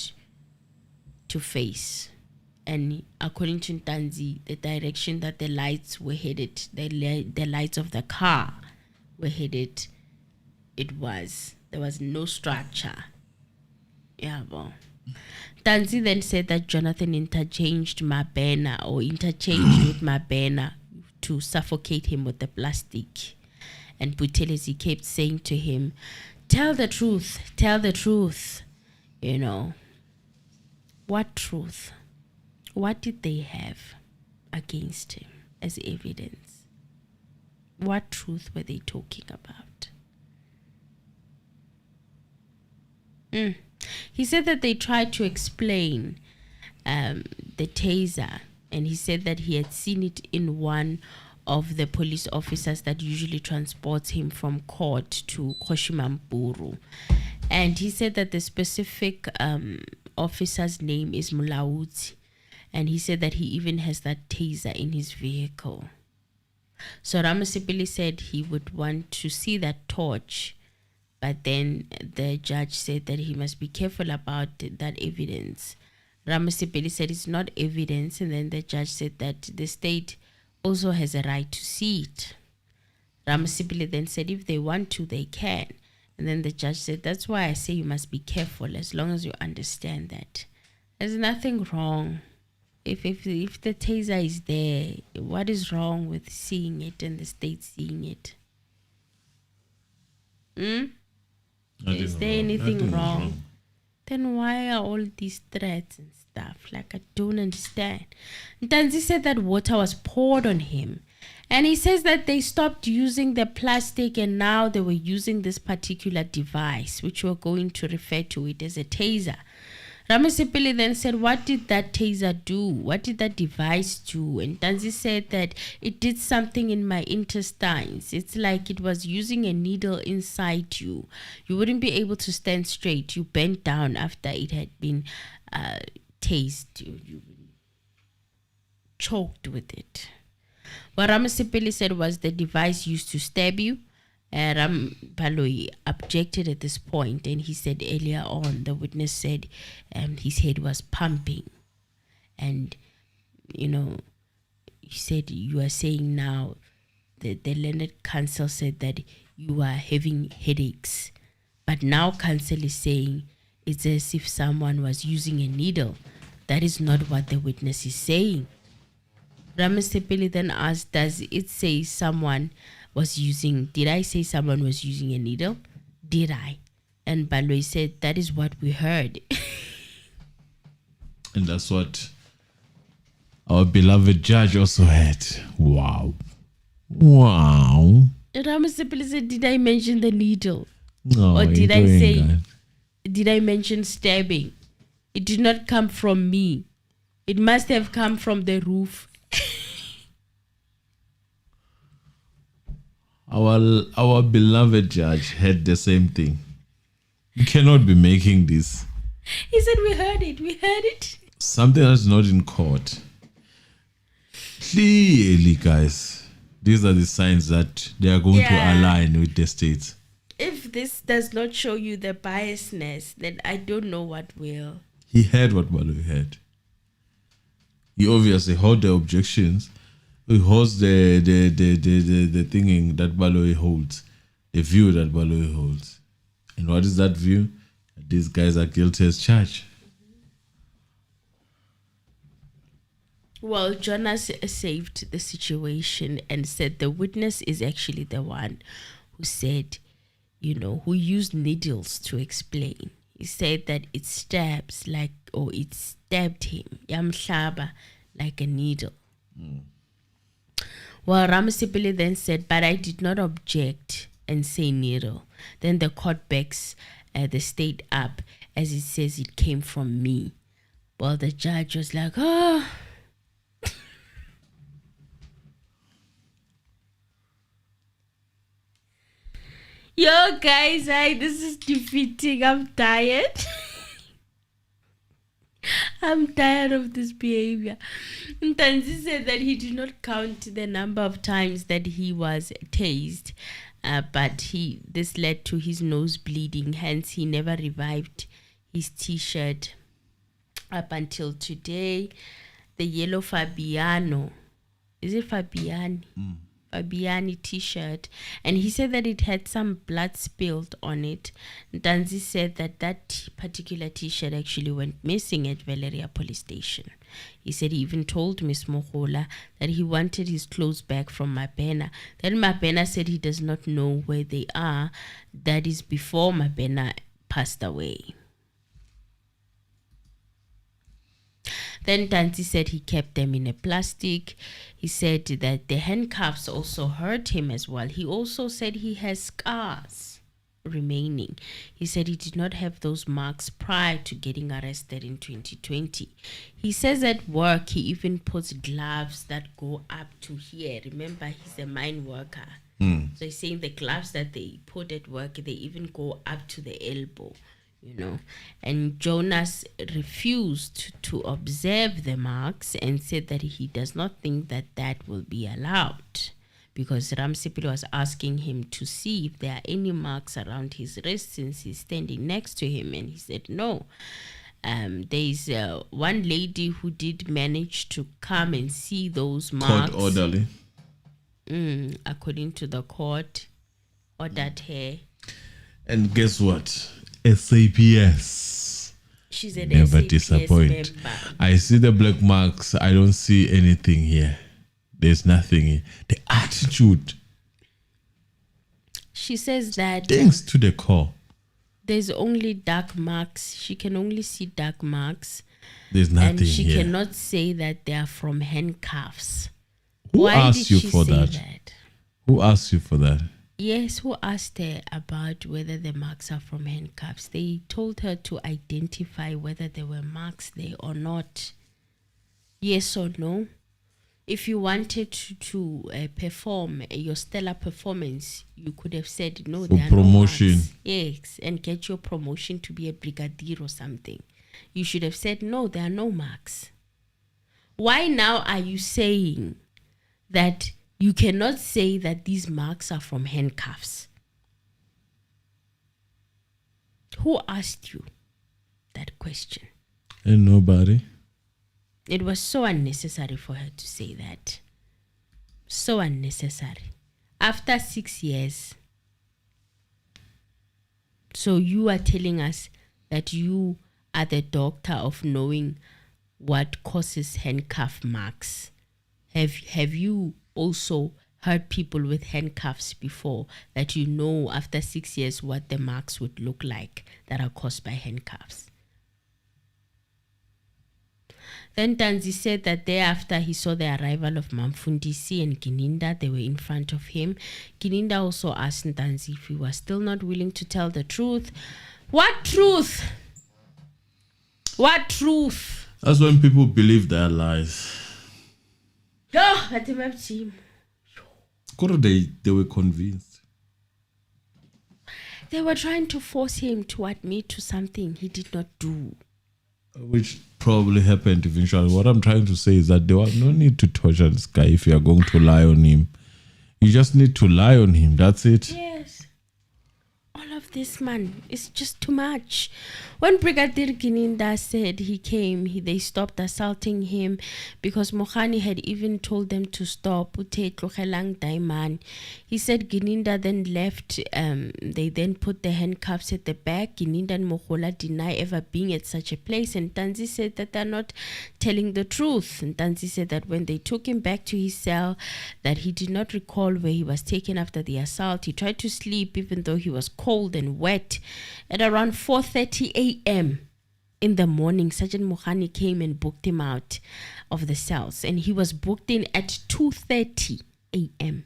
to face. And according to Ntanzi, the direction that the lights were headed, the lights of the car were headed, there was no structure. Yeah, well. Ntanzi then said that Jonathan interchanged with Mabena to suffocate him with the plastic. And Buthelezi kept saying to him, tell the truth, tell the truth. You know, what truth? What did they have against him as evidence? What truth were they talking about? He said that they tried to explain the taser, and he said that he had seen it in one of the police officers that usually transports him from court to Koshimamburu. And he said that the specific officer's name is Mulaudzi, and he said that he even has that taser in his vehicle. So Ramosepele said he would want to see that torch, but then the judge said that he must be careful about that evidence. Ramosepele said it's not evidence, and then the judge said that the state also has a right to see it. Ramosepele then said if they want to, they can. And then the judge said, that's why I say you must be careful, as long as you understand that there's nothing wrong. If the taser is there, what is wrong with seeing it and the state seeing it? Is there anything wrong? Then why are all these threats and stuff? Like, I don't understand. Ntanzi said that water was poured on him. And he says that they stopped using the plastic and now they were using this particular device, which we're going to refer to it as a taser. Ramosepele then said, what did that taser do? What did that device do? And Tanzi said that it did something in my intestines. It's like it was using a needle inside you. You wouldn't be able to stand straight. You bent down after it had been tased. You choked with it. What Ramosepele said was the device used to stab you. Baloyi objected at this point, and he said earlier on, the witness said his head was pumping. And, you know, he said, you are saying now, the learned counsel said that you are having headaches. But now counsel is saying it's as if someone was using a needle. That is not what the witness is saying. Ramosepele then asked, does it say someone was using, did I say someone was using a needle? Did I? And Baloyi said, that is what we heard. And that's what our beloved judge also had. Wow. Wow. Ramosepele said, did I mention the needle? No, Or did I say, did I mention stabbing? It did not come from me. It must have come from the roof. Our beloved judge had the same thing. You cannot be making this. He said, we heard it. Something that's not in court. Clearly, guys, these are the signs that they are going to align with the states. If this does not show you the biasness, then I don't know what will. He heard what Baloyi had. He obviously heard the objections. He holds the thinking that Baloyi holds, the view that Baloyi holds. And what is that view? These guys are guilty as charged. Well, Jonas saved the situation and said the witness is actually the one who said, who used needles to explain. He said that it stabs it stabbed him, yamhlaba, like a needle. Well, Ramosepele then said, but I did not object and say needle. Then the court backs the state up as it says it came from me. Well, the judge was like, oh. Yo, guys, this is defeating. I'm tired. I'm tired of this behavior. Ntanzi said that he did not count the number of times that he was tased, but this led to his nose bleeding. Hence, he never revived his T-shirt up until today. The yellow Fabiano, is it Fabiani? Fabiani t-shirt, and he said that it had some blood spilled on it. Ntanzi said that that particular t-shirt actually went missing at Valeria police station. He said he even told Miss Mogola that he wanted his clothes back from Mabena. Then Mabena said he does not know where they are. That is before Mabena passed away. Then Tanzi said he kept them in a plastic. He said that the handcuffs also hurt him as well. He also said he has scars remaining. He said he did not have those marks prior to getting arrested in 2020. He says at work he even puts gloves that go up to here. Remember, he's a mine worker. So he's saying the gloves that they put at work, they even go up to the elbow. You know, and Jonas refused to observe the marks and said that he does not think that that will be allowed, because Ramosepele was asking him to see if there are any marks around his wrist since he's standing next to him, and he said no. There's one lady who did manage to come and see those marks. Court orderly. According to the court, ordered her. And guess what? SAPS. She's a Never SAPS disappoint. member. I see the black marks. I don't see anything here. There's nothing here. The attitude. She says that Thanks to the core. there's only dark marks. She can only see dark marks. There's nothing And she here. cannot say that they are from handcuffs. Who Why asked did you she for say that? Who asked you for that? Yes, who asked her about whether the marks are from handcuffs? They told her to identify whether there were marks there or not. Yes or no? If you wanted to perform your stellar performance, you could have said no, For there are promotion. no marks. Yes, and get your promotion to be a brigadier or something. You should have said no, there are no marks. Why now are you saying that you cannot say that these marks are from handcuffs? Who asked you that question? And nobody. It was so unnecessary for her to say that. So unnecessary. After 6 years. So you are telling us that you are the doctor of knowing what causes handcuff marks. Have you also heard people with handcuffs before, that you know after 6 years what the marks would look like that are caused by handcuffs? Then Tanzi said that thereafter he saw the arrival of Mamfundisi and Gininda. They were in front of him. Gininda also asked Tanzi if he was still not willing to tell the truth. What truth? What truth? That's when people believe their lies. They were convinced. They were trying to force him to admit to something he did not do. Which probably happened eventually. What I'm trying to say is that there was no need to torture this guy if you are going to lie on him. You just need to lie on him. That's it. Yes. All of this, man, is just too much. When Brigadier Gininda said he came, they stopped assaulting him because Mogane had even told them to stop. He said Gininda then left. They then put the handcuffs at the back. Gininda and Mogola deny ever being at such a place. And Tanzi said that they're not telling the truth. And Tanzi said that when they took him back to his cell, that he did not recall where he was taken after the assault. He tried to sleep even though he was cold and wet. At around 4:30 a.m. in the morning, Sergeant Mogane came and booked him out of the cells, and he was booked in at 2:30 a.m.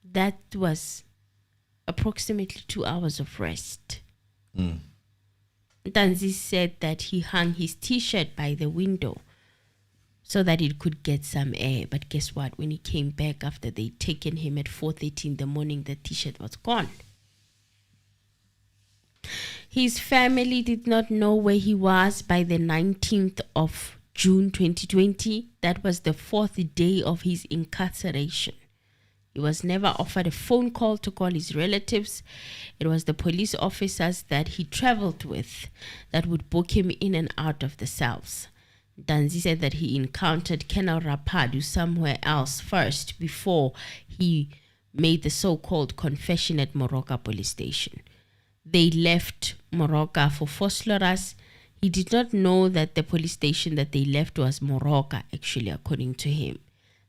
That was approximately 2 hours of rest. Tanzi said that he hung his t-shirt by the window so that it could get some air. But guess what? When he came back after they'd taken him at 4:30 in the morning, the t-shirt was gone. His family did not know where he was by the 19th of June 2020. That was the 4th day of his incarceration. He was never offered a phone call to call his relatives. It was the police officers that he traveled with that would book him in and out of the cells. Danzi said that he encountered Kenal Rapadu somewhere else first before he made the so-called confession at Moroka police station. They left Moroka for Fosloras. He did not know that the police station that they left was Moroka, actually, according to him.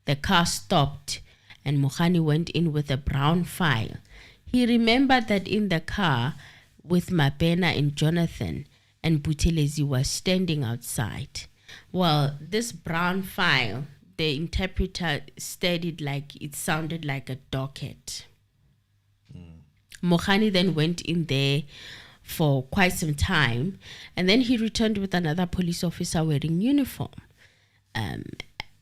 The car stopped and Mogane went in with a brown file. He remembered that in the car with Mabena and Jonathan and Buthelezi was standing outside. Well, this brown file, the interpreter stated like it sounded like a docket. Mogane then went in there for quite some time, and then he returned with another police officer wearing uniform.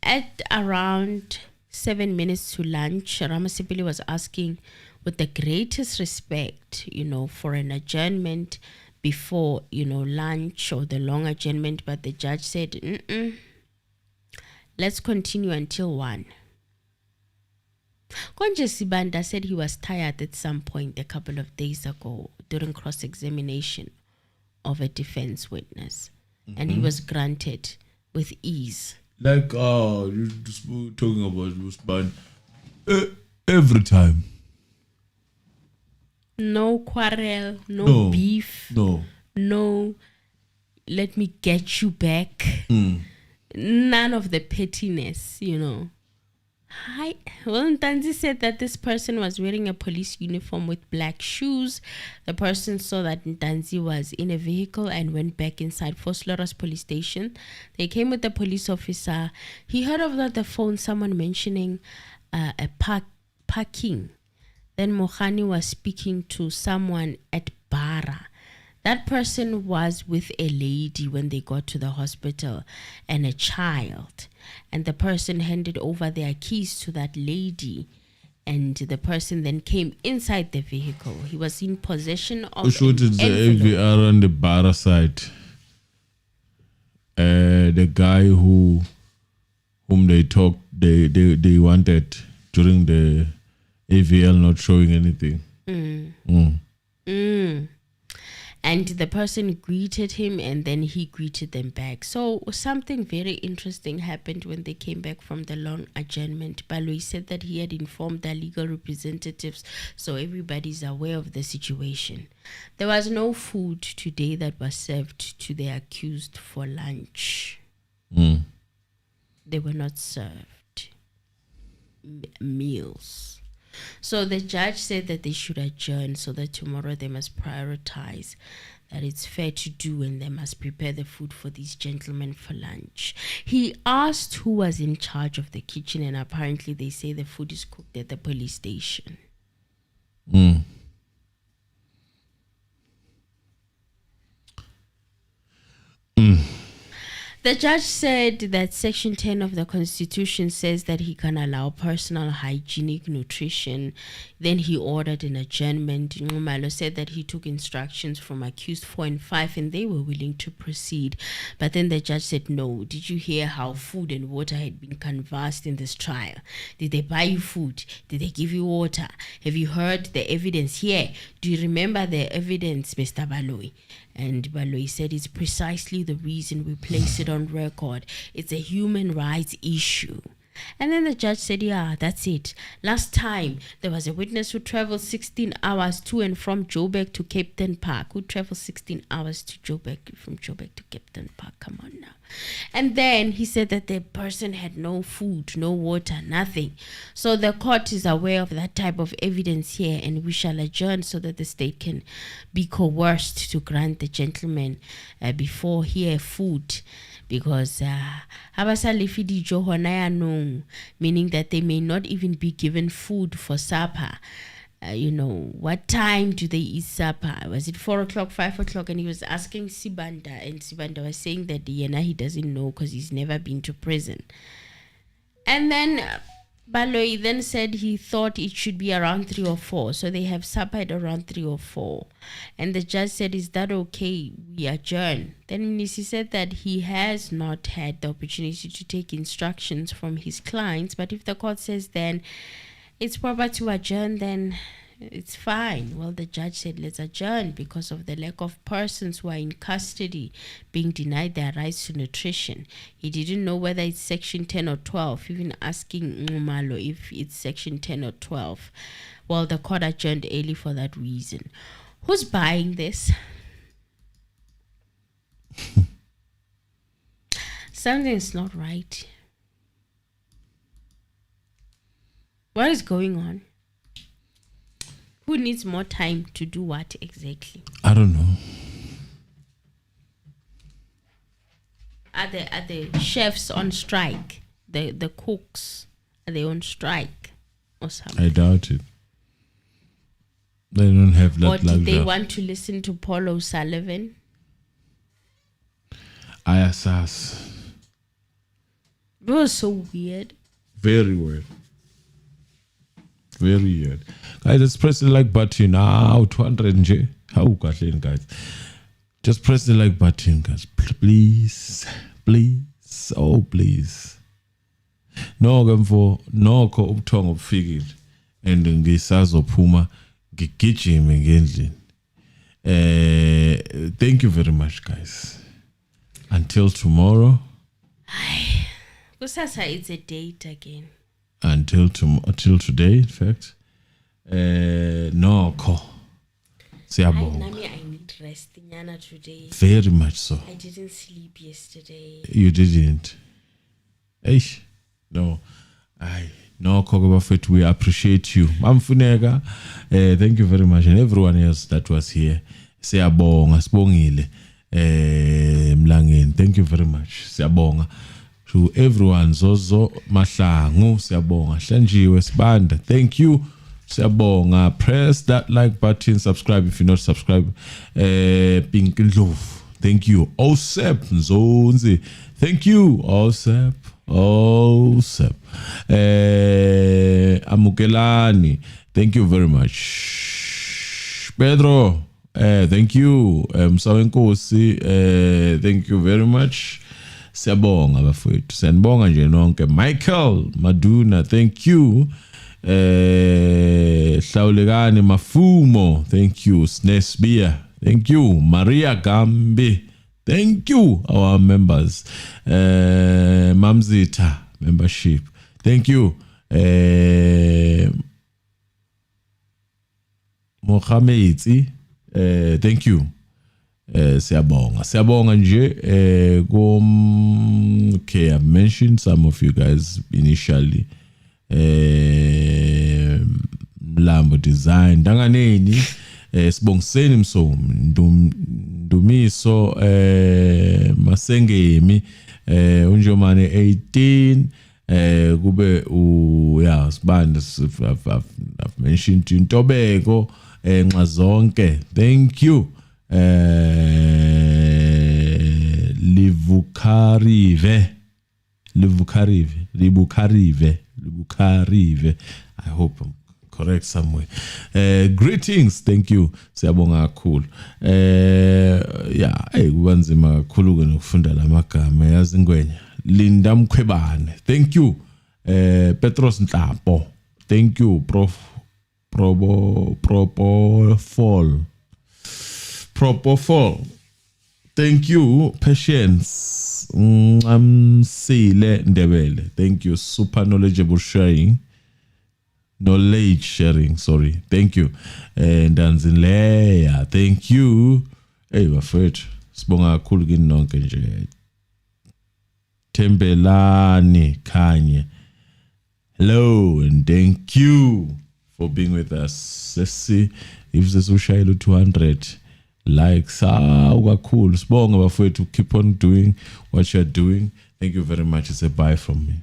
At around 7 minutes to lunch, Ramosepele was asking with the greatest respect, for an adjournment before, lunch or the long adjournment, but the judge said, let's continue until 1. Konje Sibanda said he was tired at some point a couple of days ago during cross-examination of a defense witness, and he was granted with ease. Like, you're talking about Usman every time. No quarrel, no beef, no let me get you back. None of the pettiness, Well, Ntanzi said that this person was wearing a police uniform with black shoes. The person saw that Ntanzi was in a vehicle and went back inside Fosloras police station. They came with the police officer. He heard over the phone someone mentioning a parking. Then Mogane was speaking to someone at Bara. That person was with a lady when they got to the hospital and a child. And the person handed over their keys to that lady. And the person then came inside the vehicle. He was in possession of the AVR on the Bara side. The guy whom they talked, they wanted during the AVL not showing anything. And the person greeted him and then he greeted them back. So something very interesting happened when they came back from the long adjournment. Baloyi said that he had informed their legal representatives, so everybody's aware of the situation. There was no food today that was served to the accused for lunch. They were not served meals. So the judge said that they should adjourn so that tomorrow they must prioritize that it's fair to do and they must prepare the food for these gentlemen for lunch. He asked who was in charge of the kitchen, and apparently they say the food is cooked at the police station. The judge said that Section 10 of the Constitution says that he can allow personal hygienic nutrition. Then he ordered an adjournment. Nxumalo said that he took instructions from accused 4 and 5 and they were willing to proceed. But then the judge said, no, did you hear how food and water had been canvassed in this trial? Did they buy you food? Did they give you water? Have you heard the evidence here? Do you remember the evidence, Mr. Baloyi? And Baloyi said it's precisely the reason we place it on record. It's a human rights issue. And then the judge said, yeah, that's it. Last time, there was a witness who traveled 16 hours to and from Joburg to Cape Town Park. Who traveled 16 hours to Joburg, from Joburg to Cape Town Park? Come on now. And then he said that the person had no food, no water, nothing. So the court is aware of that type of evidence here, and we shall adjourn so that the state can be coerced to grant the gentleman before here food. Because meaning that they may not even be given food for supper. What time do they eat supper? Was it 4 o'clock, 5 o'clock? And he was asking Sibanda, and Sibanda was saying that he doesn't know because he's never been to prison. And then Baloyi then said he thought it should be around 3 or 4. So they have supper at around 3 or 4. And the judge said, is that okay? We adjourn. Then Mnisi said that he has not had the opportunity to take instructions from his clients. But if the court says then it's proper to adjourn, then It's fine. Well, the judge said, let's adjourn because of the lack of persons who are in custody being denied their rights to nutrition. He didn't know whether it's section 10 or 12, even asking Ngumalo if it's section 10 or 12. Well, the court adjourned early for that reason. Who's buying this? Something's not right. What is going on? Who needs more time to do what exactly? I don't know. Are the chefs on strike? The cooks, are they on strike or something? I doubt it. They don't have that luxury. Or did luxury. they want to listen to Paul O'Sullivan? I assess. It was so weird. Very weird. Very weird. Guys, let's press the like button now. 200 J. How guys? Just press the like button, guys. Please. Please. Oh, please. No, for no ubuthongo obufikile and ngisazophuma ngigijime ngendlini. Thank you very much, guys. Until tomorrow. Kusasa, it's a date again. Until today, in fact. Nokho. Siyabonga. I need rest today. Very much so. I didn't sleep yesterday. You didn't. Eish. No. Nokho bafethu, we appreciate you. Mamfuneka. Thank you very much, and everyone else that was here. Siyabonga, sibongile. Mlangeni. Thank you very much. Siyabonga. To everyone, Zozo Mahlangu, siyabonga. Hlanjiwe Sibanda, thank you. Siyabonga. Press that like button, subscribe if you're not subscribed. Pink Love, thank you. Osep Nzonzi, thank you. Osep. Amukelani, thank you very much. Pedro, thank you. Msawenkosi, thank you very much. Siyabonga bafowethu, sanibonga nje nonke. Michael Maduna, thank you. Hlawulekani Mafumo, thank you. Snesbia, thank you. Maria Gambi, thank you. Our members. Mamzita membership, thank you. Mohamedi, thank you. Siyabonga nje. Okay, I've mentioned some of you guys initially. Mlambo Design, Danganeni, Sibongiseni Msomi, Ndumiso, Masengemi, Unjomane 18, kube yeah, Sibanda, I've mentioned Ntobeko, Nxazonke, thank you. Libukarive. I hope I'm correct somewhere. Greetings, thank you. Siyabonga kakhulu. Yeah, kubanzima kakhulu ukufunda lamagama yazi ngwenya. Linda Mkhwebane, thank you. Petros Nhlapo, thank you. Propofol, thank you. Patience, Sile Ndebele, thank you. Super knowledge sharing, sorry, thank you. And Danzinleya, thank you. Hey, bafethu, sibonga kakhulu kini nonke nje. Tembelani Kanye, hello and thank you for being with us. Let's see if there's ushayelo 200 likes. Cool. Sibonga bafowethu, keep on doing what you're doing. Thank you very much. It's a bye from me.